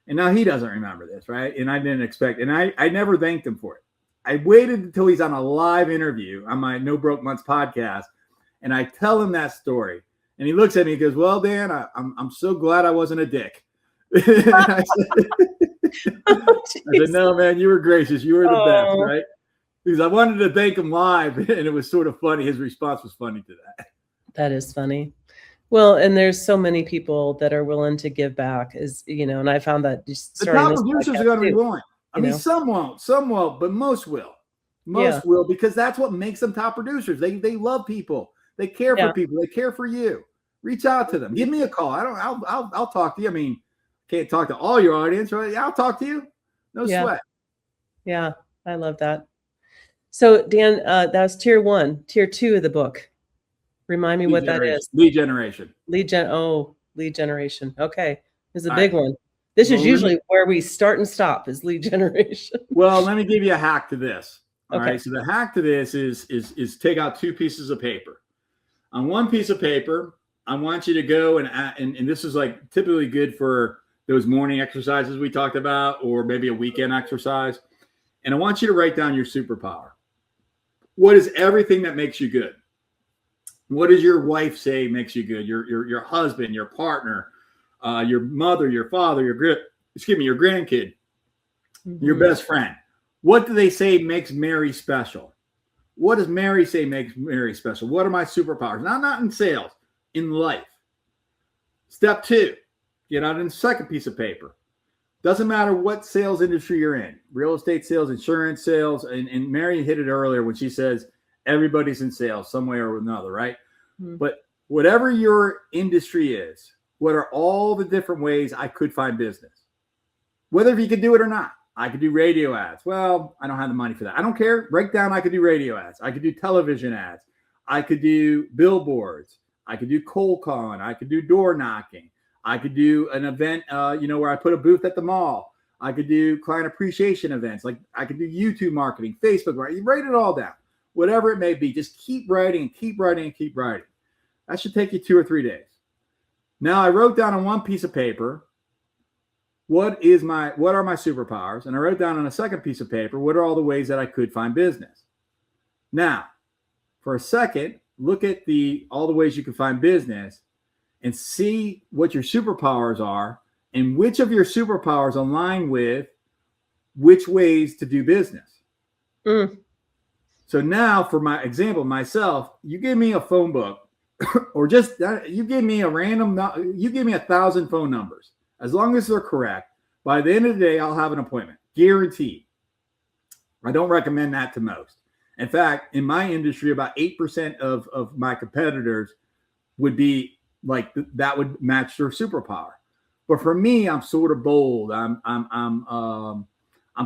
Speaker 2: and now he doesn't remember this, right? And I didn't expect, and I never thanked him for it. I waited until he's on a live interview on my No Broke Months podcast, and I tell him that story. And he looks at me and goes, well, Dan, I'm so glad I wasn't a dick. I said, no, man, you were gracious. You were the best, right? Because I wanted to thank him live, and it was sort of funny. His response was funny to that.
Speaker 1: That is funny. Well, and there's so many people that are willing to give back, and I found that just
Speaker 2: the top producers are going to be willing. Some won't, but most will. Most will, because that's what makes them top producers. They love people. They care for people. They care for you. Reach out to them. Give me a call. I'll talk to you. Can't talk to all your audience, right? I'll talk to you. No sweat.
Speaker 1: Yeah, I love that. So Dan, that's tier 1. Tier 2 of the book. Remind me what that is.
Speaker 2: Lead generation.
Speaker 1: Lead generation. Okay. This is a big one. This is usually where we start and stop, is lead generation.
Speaker 2: Well, let me give you a hack to this. All right. So the hack to this is take out 2 pieces of paper. On one piece of paper, I want you to go and this is like typically good for those morning exercises we talked about, or maybe a weekend exercise. And I want you to write down your superpower. What is everything that makes you good? What does your wife say makes you good? Your husband, your partner, your mother, your father, your grandkid, your best friend. What do they say makes Mary special? What does Mary say makes Mary special? What are my superpowers? Now, not in sales, in life. Step 2, get out in the second piece of paper. Doesn't matter what sales industry you're in, real estate sales, insurance sales, and Mary hit it earlier when she says everybody's in sales some way or another, right? Mm-hmm. But whatever your industry is, what are all the different ways I could find business? Whether you could do it or not. I could do radio ads. Well, I don't have the money for that. I don't care. Write down, I could do radio ads. I could do television ads. I could do billboards. I could do cold calling. I could do door knocking. I could do an event, where I put a booth at the mall. I could do client appreciation events. Like I could do YouTube marketing, Facebook marketing. Write it all down. Whatever it may be, just keep writing and keep writing and keep writing. That should take you 2 or 3 days. Now I wrote down on one piece of paper, what are my superpowers? And I wrote down on a second piece of paper, what are all the ways that I could find business? Now, for a second, look at all the ways you can find business and see what your superpowers are and which of your superpowers align with which ways to do business. So now for my example, myself, you give me a phone book or just you give me a 1,000 phone numbers. As long as they're correct, by the end of the day, I'll have an appointment, guaranteed. I don't recommend that to most. In fact, in my industry, about 8% of my competitors would be like that would match their superpower. But for me, I'm sort of bold. I'm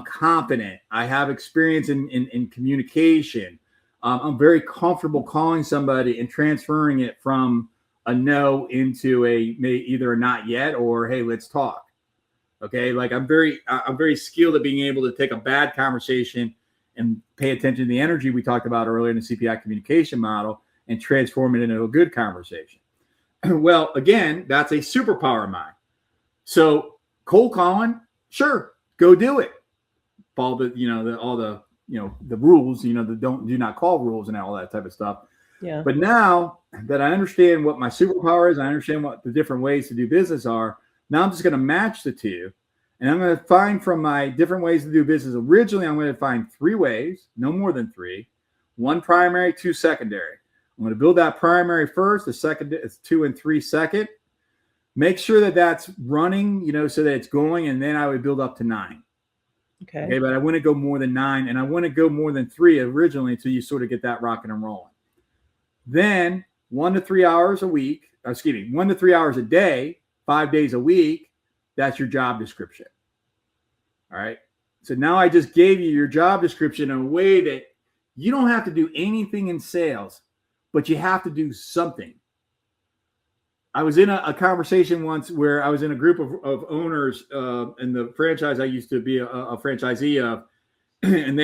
Speaker 2: confident. I have experience in communication. I'm very comfortable calling somebody and transferring it from a no into either a not yet or hey, let's talk. Okay, like I'm very skilled at being able to take a bad conversation and pay attention to the energy we talked about earlier in the CPI communication model and transform it into a good conversation. Well, again, that's a superpower of mine. So cold calling, sure, go do it. Follow the the rules, the do not call rules and all that type of stuff.
Speaker 1: Yeah.
Speaker 2: But now that I understand what my superpower is, I understand what the different ways to do business are. Now I'm just going to match the two, and I'm going to find from my different ways to do business. Originally, I'm going to find 3 ways, no more than 3, 1 primary, 2 secondary. I'm going to build that primary first, the second is 2 and 3 second. Make sure that that's running, so that it's going, and then I would build up to 9. Okay, but I wouldn't go more than 9, and I wouldn't go more than 3 originally until you sort of get that rocking and rolling. Then 1 to 3 hours a week, 1 to 3 hours a day, 5 days a week, that's your job description. All right. So now I just gave you your job description in a way that you don't have to do anything in sales, but you have to do something. I was in a conversation once where I was in a group of owners in the franchise I used to be a franchisee of, and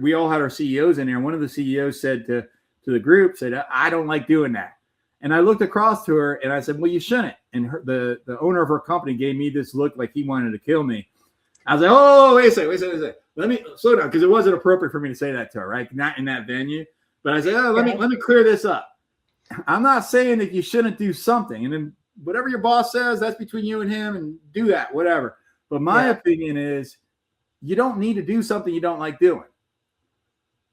Speaker 2: we all had our CEOs in there. And one of the CEOs said to the group, I don't like doing that. And I looked across to her and I said, well, you shouldn't. And the owner of her company gave me this look like he wanted to kill me. I was like, oh, wait a second. Let me slow down, because it wasn't appropriate for me to say that to her, right? Not in that venue. But I said, let me clear this up. I'm not saying that you shouldn't do something. And then whatever your boss says, that's between you and him, and do that, whatever. But my opinion is you don't need to do something you don't like doing.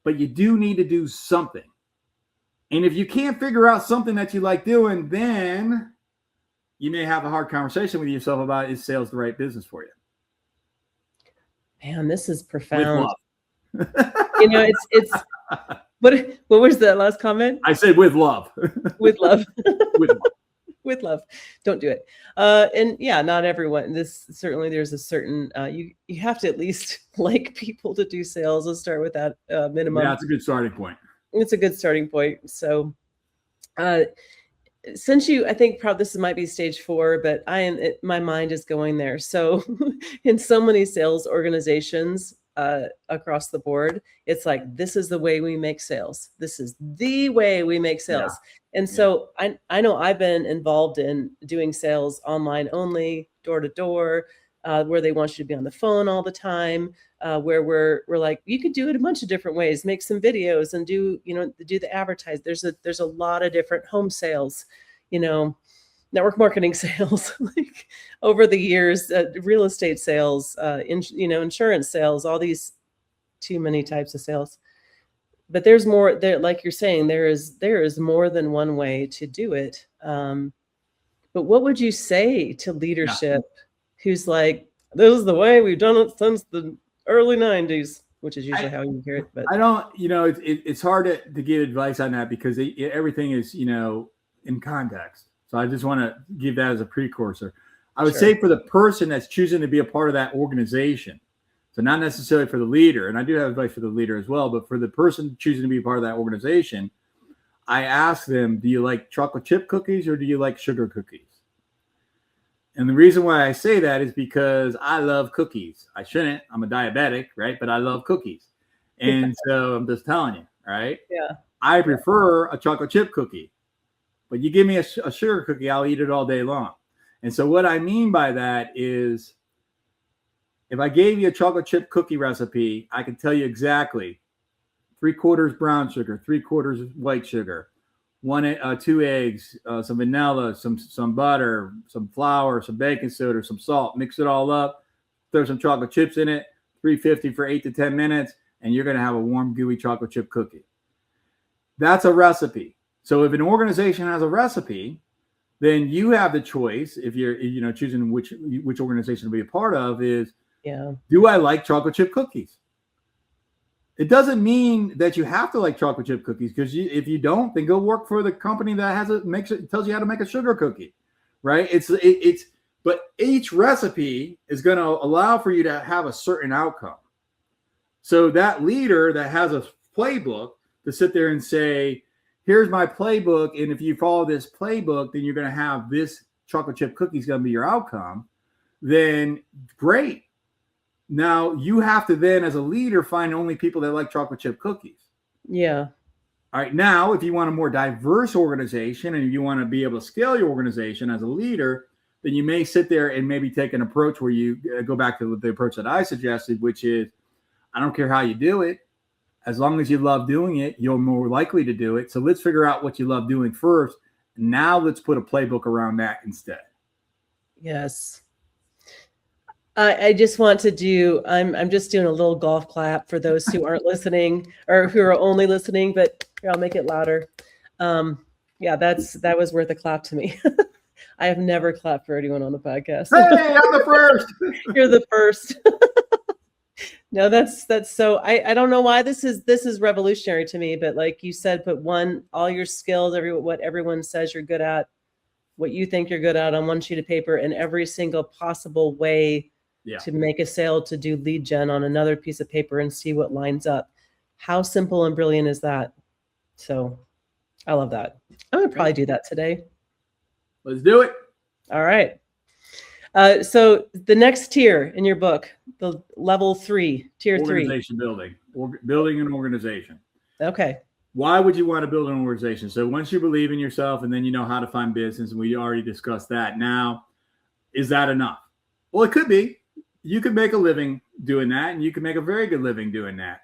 Speaker 2: But you do need to do something. And if you can't figure out something that you like doing, then you may have a hard conversation with yourself about, is sales the right business for you?
Speaker 1: Man, this is profound.
Speaker 2: With love.
Speaker 1: It's what was that last comment?
Speaker 2: I said with love.
Speaker 1: With love.
Speaker 2: With love.
Speaker 1: With love. Don't do it. And yeah, not everyone. There's a certain you have to at least like people to do sales. Let's start with that minimum.
Speaker 2: Yeah, that's a good starting point.
Speaker 1: It's a good starting point. So since I think probably this might be stage 4, but my mind is going there. So in so many sales organizations across the board, it's like, this is the way we make sales. This is the way we make sales. Yeah. And so I know I've been involved in doing sales online only, door to door, where they want you to be on the phone all the time, where we're like, you could do it a bunch of different ways, make some videos and do the advertise. There's a lot of different home sales, network marketing sales, like over the years, real estate sales, insurance sales, all these too many types of sales. But there's more there, like you're saying, there is more than one way to do it. But what would you say to leadership who's like, this is the way we've done it since the early 90s, which is usually how you hear it. But
Speaker 2: I don't, it's hard to give advice on that, because everything is, in context. So I just want to give that as a precursor. I would say for the person that's choosing to be a part of that organization, so not necessarily for the leader, and I do have advice for the leader as well, but for the person choosing to be a part of that organization, I ask them, do you like chocolate chip cookies or do you like sugar cookies? And the reason why I say that is because I love cookies. I shouldn't. I'm a diabetic, right? But I love cookies. And so I'm just telling you, right?
Speaker 1: Yeah.
Speaker 2: I prefer a chocolate chip cookie. But you give me a sugar cookie, I'll eat it all day long. And so what I mean by that is, if I gave you a chocolate chip cookie recipe, I can tell you exactly 3/4 brown sugar, 3/4 white sugar, 2 eggs, some vanilla, some butter, some flour, some baking soda, some salt. Mix it all up, throw some chocolate chips in it, 350 for 8 to 10 minutes, and you're going to have a warm, gooey chocolate chip cookie. That's a recipe. So if an organization has a recipe, then you have the choice, if you're choosing which organization to be a part of, is, do I like chocolate chip cookies? It doesn't mean that you have to like chocolate chip cookies, because if you don't, then go work for the company that tells you how to make a sugar cookie, right? It's But each recipe is going to allow for you to have a certain outcome. So that leader that has a playbook to sit there and say, here's my playbook, and if you follow this playbook, then you're going to have this chocolate chip cookie is going to be your outcome, then great. Now you have to then, as a leader, find only people that like chocolate chip cookies.
Speaker 1: Yeah.
Speaker 2: All right. Now, if you want a more diverse organization and you want to be able to scale your organization as a leader, then you may sit there and maybe take an approach where you go back to the approach that I suggested, which is, I don't care how you do it. As long as you love doing it, you're more likely to do it. So let's figure out what you love doing first. Now let's put a playbook around that instead.
Speaker 1: Yes. I just want to do, I'm just doing a little golf clap for those who aren't listening or who are only listening, but here, I'll make it louder. Yeah, that was worth a clap to me. I have never clapped for anyone on the podcast.
Speaker 2: Hey, I'm the first.
Speaker 1: You're the first. No, that's so, I don't know why this is revolutionary to me, but like you said, put all your skills, what everyone says you're good at, what you think you're good at on one sheet of paper, and every single possible way to make a sale, to do lead gen on another piece of paper and see what lines up. How simple and brilliant is that? So I love that. I'm going to probably do that today.
Speaker 2: Let's do it.
Speaker 1: All right. So the next tier in your book, the level 3, tier 3.
Speaker 2: Organization building. Building an organization.
Speaker 1: Okay.
Speaker 2: Why would you want to build an organization? So once you believe in yourself and then you know how to find business, and we already discussed that. Now, is that enough? Well, it could be. You could make a living doing that, and you could make a very good living doing that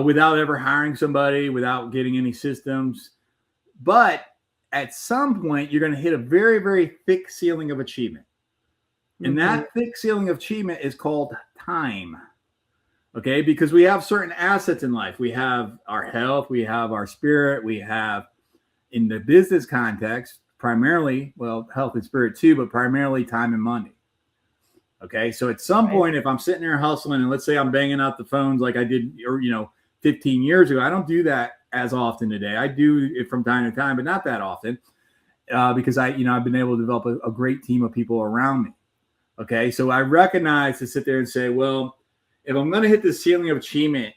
Speaker 2: without ever hiring somebody, without getting any systems. But at some point, you're going to hit a very, very thick ceiling of achievement. And that thick ceiling of achievement is called time. Okay, because we have certain assets in life. We have our health, we have our spirit, we have, in the business context, primarily, well, health and spirit too, but primarily time and money. Okay, so at some point, if I'm sitting there hustling, and let's say I'm banging out the phones like I did, 15 years ago, I don't do that as often today. I do it from time to time, but not that often, because I've been able to develop a great team of people around me. Okay, so I recognize to sit there and say, well, if I'm going to hit the ceiling of achievement,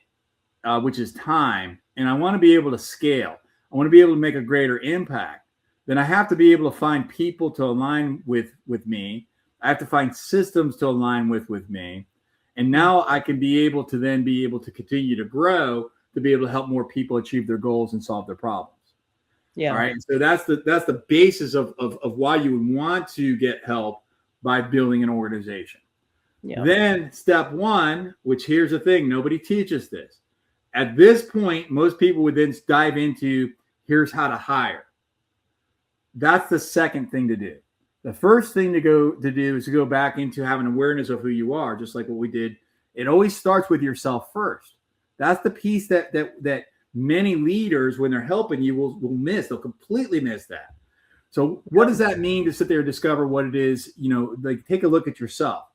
Speaker 2: which is time, and I want to be able to scale, I want to be able to make a greater impact, then I have to be able to find people to align with me. I have to find systems to align with me. And now I can be able to continue to grow, to be able to help more people achieve their goals and solve their problems. Yeah. All right. So that's the basis of why you would want to get help by building an organization. Yeah. Then step 1, which here's the thing, nobody teaches this. At this point, most people would then dive into, here's how to hire. That's the second thing to do. The first thing to do is to go back into having awareness of who you are, just like what we did. It always starts with yourself first. That's the piece that many leaders, when they're helping you, will miss. They'll completely miss that. So what does that mean to sit there and discover what it is? Take a look at yourself.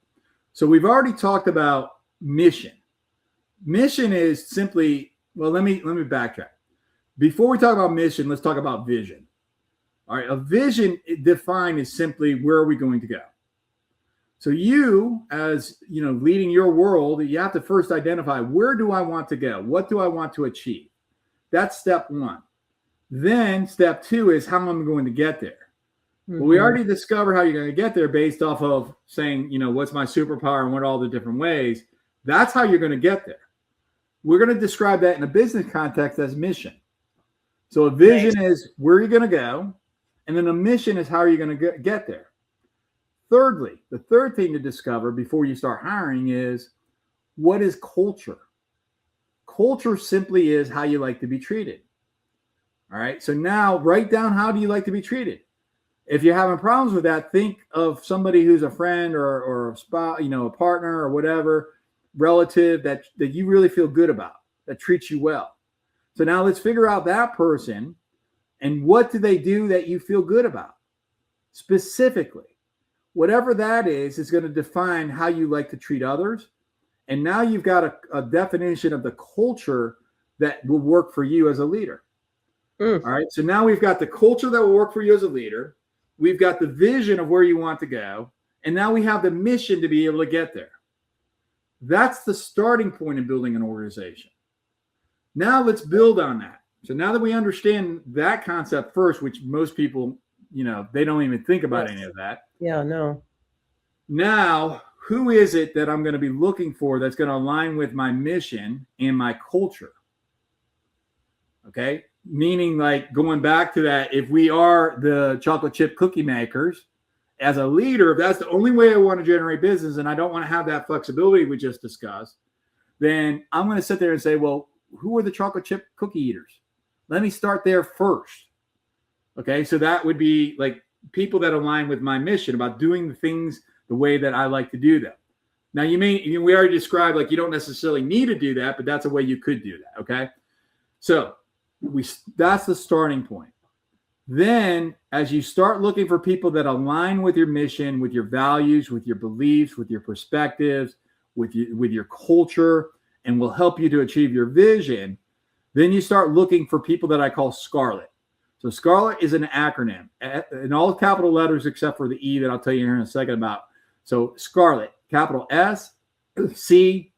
Speaker 2: So we've already talked about mission. Mission is simply, well, let me backtrack. Before we talk about mission, let's talk about vision. All right, a vision defined is simply, where are we going to go? So you, as leading your world, you have to first identify, where do I want to go? What do I want to achieve? That's step 1. Then step 2 is how I'm going to get there. Mm-hmm. Well, we already discovered how you're going to get there based off of saying, what's my superpower and what are all the different ways. That's how you're going to get there. We're going to describe that in a business context as mission. So a vision is where you're going to go, and then a mission is how you're going to get there. Thirdly, the third thing to discover before you start hiring is, what is culture? Culture simply is how you like to be treated. All right. So now write down, how do you like to be treated? If you're having problems with that, think of somebody who's a friend or a spouse, a partner or whatever, relative that you really feel good about, that treats you well. So now let's figure out that person and what do they do that you feel good about? Specifically, whatever that is going to define how you like to treat others. And now you've got a definition of the culture that will work for you as a leader. All right. So now we've got the culture that will work for you as a leader. We've got the vision of where you want to go. And now we have the mission to be able to get there. That's the starting point in building an organization. Now let's build on that. So now that we understand that concept first, which most people, they don't even think about any of that.
Speaker 1: Yeah, no.
Speaker 2: Now, who is it that I'm going to be looking for that's going to align with my mission and my culture? Okay. Meaning, like, going back to that, if we are the chocolate chip cookie makers, as a leader, if that's the only way I want to generate business and I don't want to have that flexibility we just discussed, then I'm going to sit there and say, well, who are the chocolate chip cookie eaters? Let me start there first. Okay. So that would be like people that align with my mission about doing the things the way that I like to do them. Now, we already described, like, you don't necessarily need to do that, but that's a way you could do that. Okay. So that's the starting point. Then, as you start looking for people that align with your mission, with your values, with your beliefs, with your perspectives, with your culture, and will help you to achieve your vision, then you start looking for people that I call Scarlet. So Scarlet is an acronym in all capital letters except for the E that I'll tell you here in a second about. So Scarlet, capital S, C,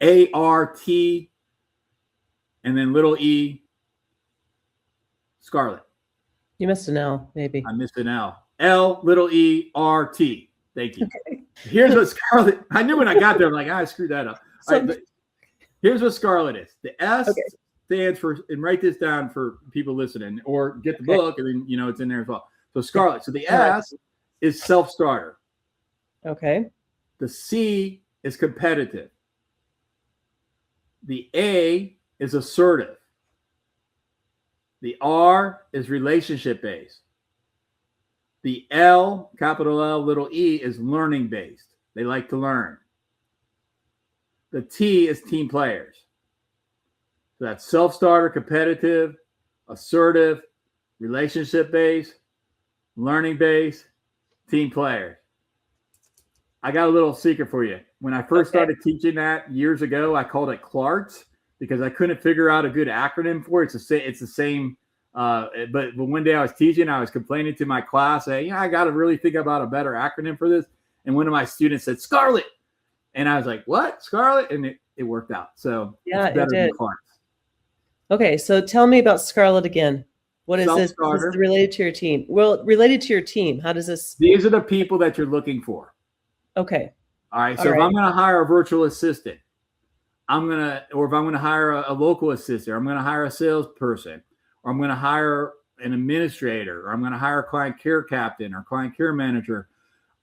Speaker 2: A, R, T, and then little E, Scarlet.
Speaker 1: You missed an L, maybe.
Speaker 2: I missed an L. L, little E, R, T. Thank you. Okay. Here's what Scarlet, I knew when I got there, I'm like, I screwed that up. Right, here's what Scarlet is. The S stands for, and write this down for people listening, or get the book, and then, it's in there as well. So Scarlet. So the S is self-starter.
Speaker 1: Okay.
Speaker 2: The C is competitive. The A is assertive. The R is relationship-based. The L, capital L, little E, is learning-based. They like to learn. The T is team players. So that's self-starter, competitive, assertive, relationship-based, learning-based, team players. I got a little secret for you. When I first started teaching that years ago, I called it CLARTS because I couldn't figure out a good acronym for it. It's the same. But one day I was teaching, I was complaining to my class, saying, I got to really think about a better acronym for this. And one of my students said, Scarlet. And I was like, what? Scarlet? And it worked out. So
Speaker 1: yeah,
Speaker 2: it's better than CLARTS.
Speaker 1: Okay. So tell me about Scarlet again. What is this? Is this related to your team? Well, related to your team. How does this?
Speaker 2: These are the people that you're looking for.
Speaker 1: Okay.
Speaker 2: All right. So if I'm going to hire a virtual assistant, or if I'm going to hire a local assistant, or I'm going to hire a salesperson, or I'm going to hire an administrator, or I'm going to hire a client care captain or client care manager,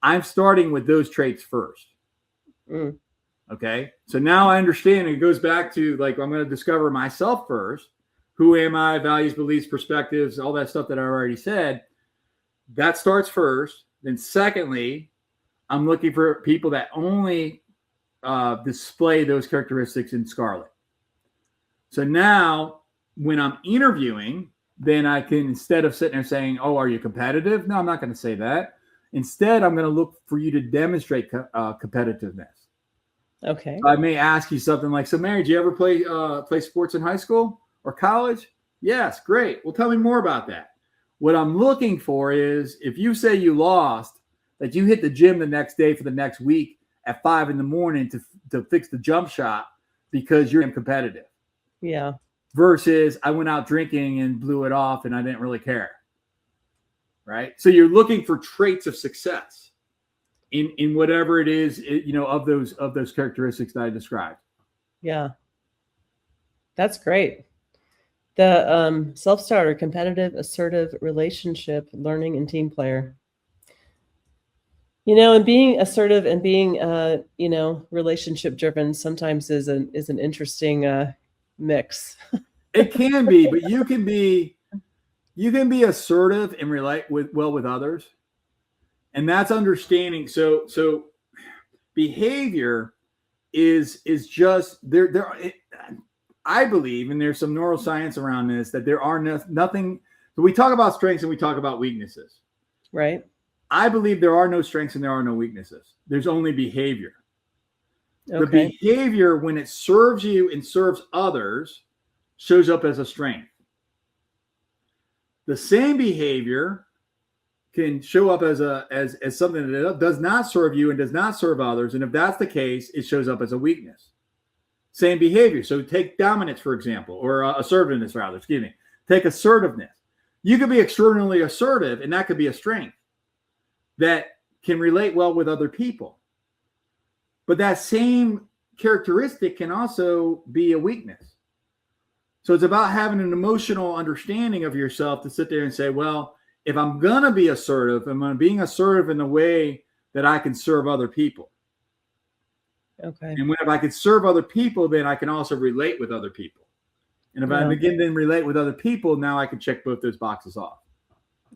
Speaker 2: I'm starting with those traits first.
Speaker 1: Mm.
Speaker 2: Okay. So now I understand. It goes back to, like, I'm going to discover myself first. Who am I? Values, beliefs, perspectives, all that stuff that I already said. That starts first. Then secondly, I'm looking for people that only display those characteristics in Scarlet. So now when I'm interviewing, then I can, instead of sitting there saying, oh, are you competitive? No, I'm not going to say that. Instead, I'm going to look for you to demonstrate competitiveness.
Speaker 1: Okay.
Speaker 2: I may ask you something like, so Mary, did you ever play sports in high school or college? Yes, great. Well, tell me more about that. What I'm looking for is, if you say you lost, that you hit the gym the next day for the next week at 5 a.m. to fix the jump shot because you're competitive.
Speaker 1: Yeah.
Speaker 2: Versus I went out drinking and blew it off and I didn't really care. Right. So you're looking for traits of success in whatever it is, of those characteristics that I described.
Speaker 1: Yeah. That's great. The self-starter, competitive, assertive, relationship, learning, and team player. And being assertive and being, relationship driven sometimes is an interesting mix.
Speaker 2: It can be, but you can be assertive and relate with others. And that's understanding. So behavior is just there. I believe, and there's some neuroscience around this, that there are nothing. So we talk about strengths and we talk about weaknesses.
Speaker 1: Right.
Speaker 2: I believe there are no strengths and there are no weaknesses. There's only behavior.
Speaker 1: Okay.
Speaker 2: The behavior, when it serves you and serves others, shows up as a strength. The same behavior can show up as something that does not serve you and does not serve others. And if that's the case, it shows up as a weakness. Same behavior. So take dominance, for example, or assertiveness, rather. Excuse me. Take assertiveness. You could be extraordinarily assertive, and that could be a strength that can relate well with other people. But that same characteristic can also be a weakness. So it's about having an emotional understanding of yourself to sit there and say, well, if I'm going to be assertive, I'm being assertive in a way that I can serve other people.
Speaker 1: Okay.
Speaker 2: And if I can serve other people, then I can also relate with other people. And if I begin to relate with other people, now I can check both those boxes off.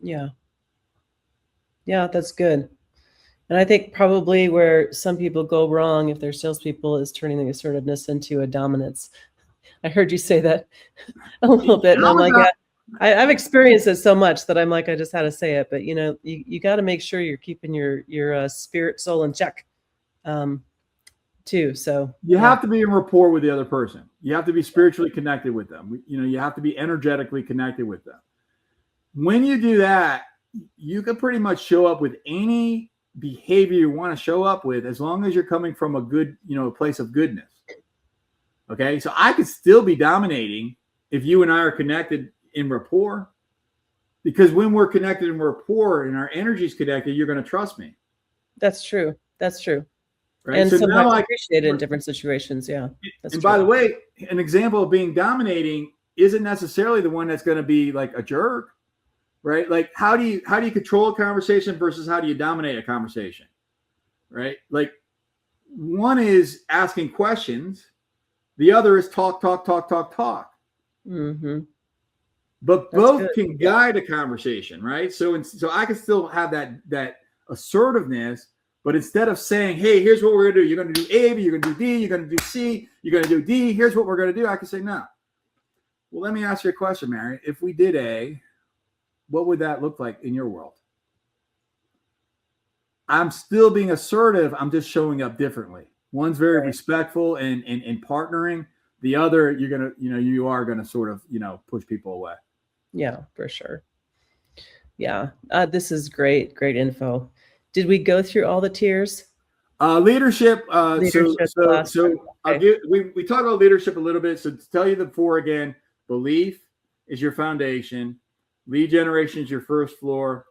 Speaker 1: Yeah. Yeah, that's good. And I think probably where some people go wrong if they're salespeople is turning the assertiveness into a dominance. I heard you say that a little bit, and I'm like, yeah, I've experienced it so much that I'm like, I just had to say it. But you got to make sure you're keeping your spirit, soul in check, too. So
Speaker 2: you have to be in rapport with the other person. You have to be spiritually connected with them. You have to be energetically connected with them. When you do that, you can pretty much show up with any behavior you want to show up with, as long as you're coming from a good, a place of goodness. Okay, so I could still be dominating if you and I are connected in rapport, because when we're connected in rapport and our energy is connected, you're going to trust me.
Speaker 1: That's true. That's true.
Speaker 2: Right?
Speaker 1: And
Speaker 2: so
Speaker 1: sometimes I appreciate it in different situations. Yeah.
Speaker 2: And by the way, an example of being dominating isn't necessarily the one that's going to be like a jerk, right? Like how do you control a conversation versus how do you dominate a conversation, right? Like one is asking questions. The other is talk.
Speaker 1: Mm-hmm.
Speaker 2: But both can guide a conversation, right? So I can still have that assertiveness, but instead of saying, hey, here's what we're going to do. You're going to do A, you're going to do B, you're going to do C, you're going to do D. Here's what we're going to do. I can say, no. Well, let me ask you a question, Mary. If we did A, what would that look like in your world? I'm still being assertive. I'm just showing up differently. One's very respectful and partnering. The other, you are gonna sort of, push people away.
Speaker 1: Yeah, for sure. Yeah, this is great info. Did we go through all the tiers?
Speaker 2: Leadership.
Speaker 1: Leadership
Speaker 2: Okay. We talked about leadership a little bit. So to tell you the four again: belief is your foundation, lead generation is your first floor,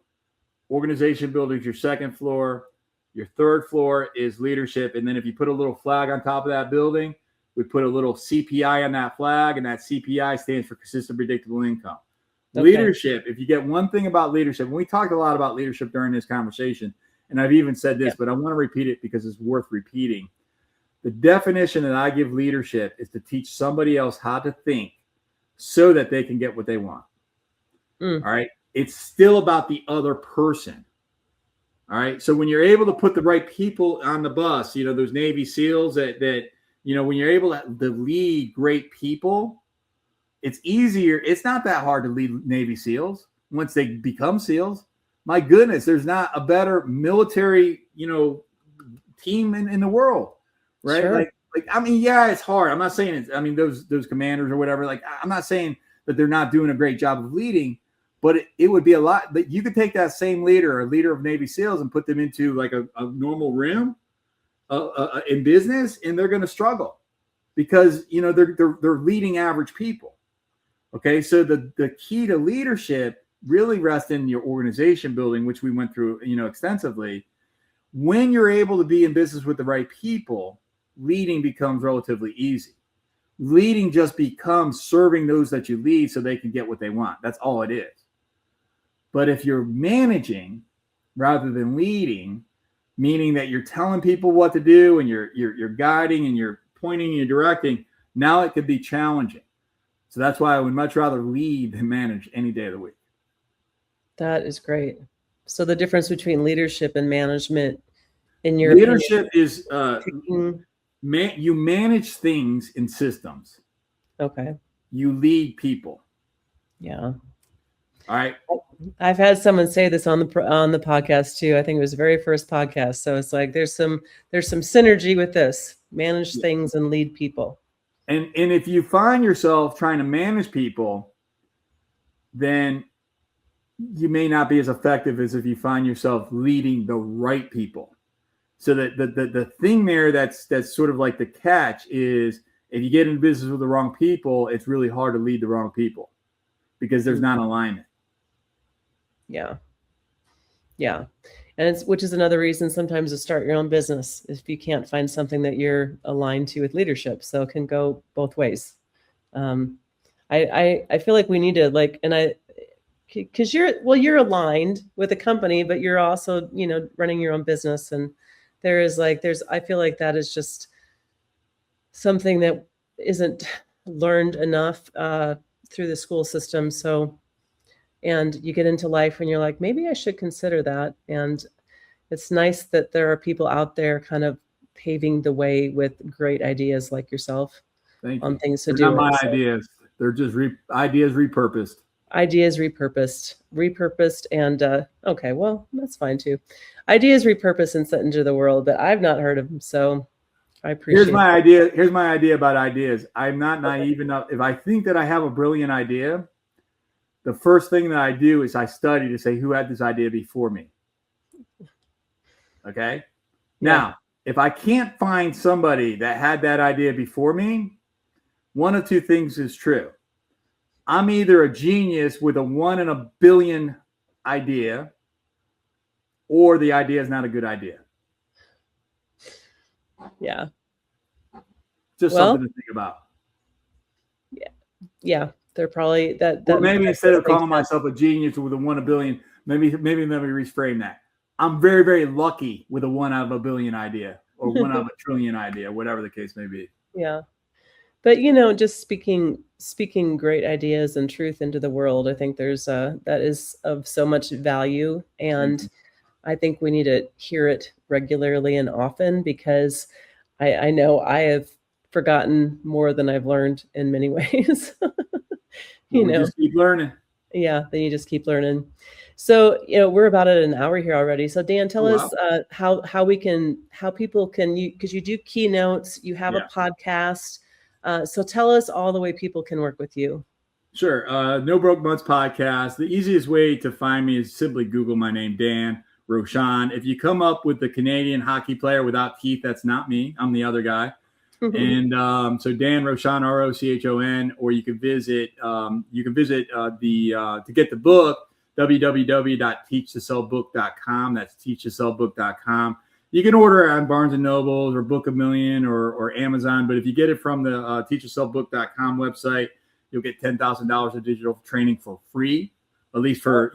Speaker 2: organization building is your second floor. Your third floor is leadership. And then if you put a little flag on top of that building, we put a little CPI on that flag, and that CPI stands for consistent predictable income. Okay. Leadership, if you get one thing about leadership, and we talked a lot about leadership during this conversation, and I've even said this, but I want to repeat it because it's worth repeating. The definition that I give leadership is to teach somebody else how to think so that they can get what they want. All right. It's still about the other person. All right. So when you're able to put the right people on the bus, those Navy SEALs that when you're able to lead great people, it's easier. It's not that hard to lead Navy SEALs once they become SEALs. My goodness, there's not a better military, team in the world, right?
Speaker 1: Sure.
Speaker 2: It's hard. I'm not saying those commanders or whatever. Like, I'm not saying that they're not doing a great job of leading, but it would be a lot. But you could take that same leader, a leader of Navy SEALs, and put them into like a normal room in business, and they're going to struggle because they're leading average people. Okay, so the key to leadership really rests in your organization building, which we went through extensively. When you're able to be in business with the right people, leading becomes relatively easy. Leading just becomes serving those that you lead so they can get what they want. That's all it is. But if you're managing rather than leading, meaning that you're telling people what to do and you're guiding and you're pointing and you're directing, now it could be challenging. So that's why I would much rather lead than manage any day of the week.
Speaker 1: That is great. So the difference between leadership and management in your
Speaker 2: leadership is you manage things in systems.
Speaker 1: Okay.
Speaker 2: You lead people.
Speaker 1: Yeah.
Speaker 2: All right.
Speaker 1: I've had someone say this on the podcast too. I think it was the very first podcast. So it's like there's some synergy with this. Manage things and lead people.
Speaker 2: And if you find yourself trying to manage people, then you may not be as effective as if you find yourself leading the right people. So that the thing there that's sort of like the catch is if you get into business with the wrong people, it's really hard to lead the wrong people because there's not alignment.
Speaker 1: Yeah. Yeah. And which is another reason sometimes to start your own business if you can't find something that you're aligned to with leadership. So it can go both ways. I feel like we need to because you're aligned with a company, but you're also, running your own business. And I feel like that is just something that isn't learned enough through the school system. So, and you get into life and you're like, maybe I should consider that. And it's nice that there are people out there kind of paving the way with great ideas like yourself.
Speaker 2: Thank
Speaker 1: on
Speaker 2: you.
Speaker 1: things to
Speaker 2: They're
Speaker 1: do.
Speaker 2: not my ideas. They're just ideas repurposed.
Speaker 1: Ideas repurposed, and okay, well, that's fine too. Ideas repurposed and sent into the world, but I've not heard of them, so I appreciate.
Speaker 2: Here's my idea. Here's my idea about ideas. I'm not naive enough. If I think that I have a brilliant idea, the first thing that I do is I study to say who had this idea before me. Okay. Now, if I can't find somebody that had that idea before me, one of two things is true. I'm either a genius with a 1 in a billion idea, or the idea is not a good idea.
Speaker 1: Yeah.
Speaker 2: Just something to think about.
Speaker 1: Yeah. They're probably that.
Speaker 2: Or maybe instead of calling myself a genius with a 1 in a billion, maybe let me reframe that. I'm very, very lucky with a 1 out of a billion idea, or 1 out of a trillion idea, whatever the case may be.
Speaker 1: Yeah. But just speaking great ideas and truth into the world, I think that is of so much value, and I think we need to hear it regularly and often, because I know I have forgotten more than I've learned in many ways.
Speaker 2: Just keep learning.
Speaker 1: Yeah, then you just keep learning. So, we're about at an hour here already. So Dan, tell us how people can, because you do keynotes, you have a podcast. So tell us all the way people can work with you.
Speaker 2: Sure. No Broke Months podcast. The easiest way to find me is simply Google my name, Dan Rochon. If you come up with the Canadian hockey player without teeth, that's not me. I'm the other guy. And so Dan Rochon, Rochon, or you can visit to get the book, www.teachtosellbook.com. That's teachtosellbook.com. You can order it on Barnes & Nobles or Book a Million or Amazon. But if you get it from the teachtosellbook.com website, you'll get $10,000 of digital training for free, at least for,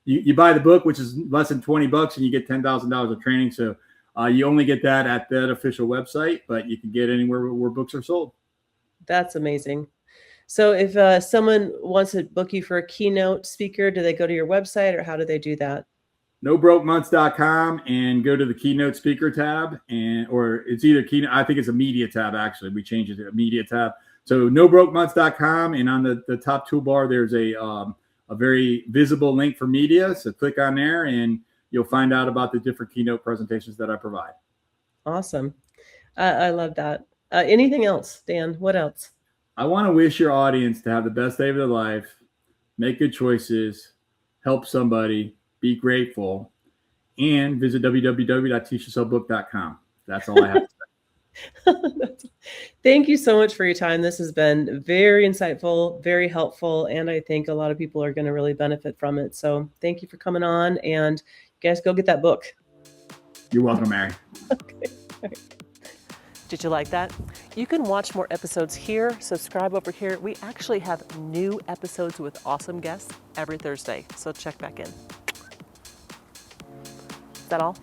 Speaker 2: you buy the book, which is less than $20, and you get $10,000 of training. So you only get that at that official website, but you can get anywhere where books are sold.
Speaker 1: That's amazing. So if someone wants to book you for a keynote speaker, do they go to your website, or how do they do that?
Speaker 2: NoBrokeMonths.com and go to the keynote speaker tab, or it's either keynote. I think it's a media tab. Actually, we changed it to a media tab. So NoBrokeMonths.com, and on the top toolbar, there's a very visible link for media. So click on there, and you'll find out about the different keynote presentations that I provide.
Speaker 1: Awesome. I love that. Anything else, Dan? What else?
Speaker 2: I want to wish your audience to have the best day of their life, make good choices, help somebody, be grateful, and visit www.teachtosellbook.com. That's all I have to say.
Speaker 1: Thank you so much for your time. This has been very insightful, very helpful, and I think a lot of people are going to really benefit from it. So thank you for coming on, and you guys go get that book.
Speaker 2: You're welcome, Mary.
Speaker 1: Okay. All right. Did you like that? You can watch more episodes here. Subscribe over here. We actually have new episodes with awesome guests every Thursday, so check back in. Is that all?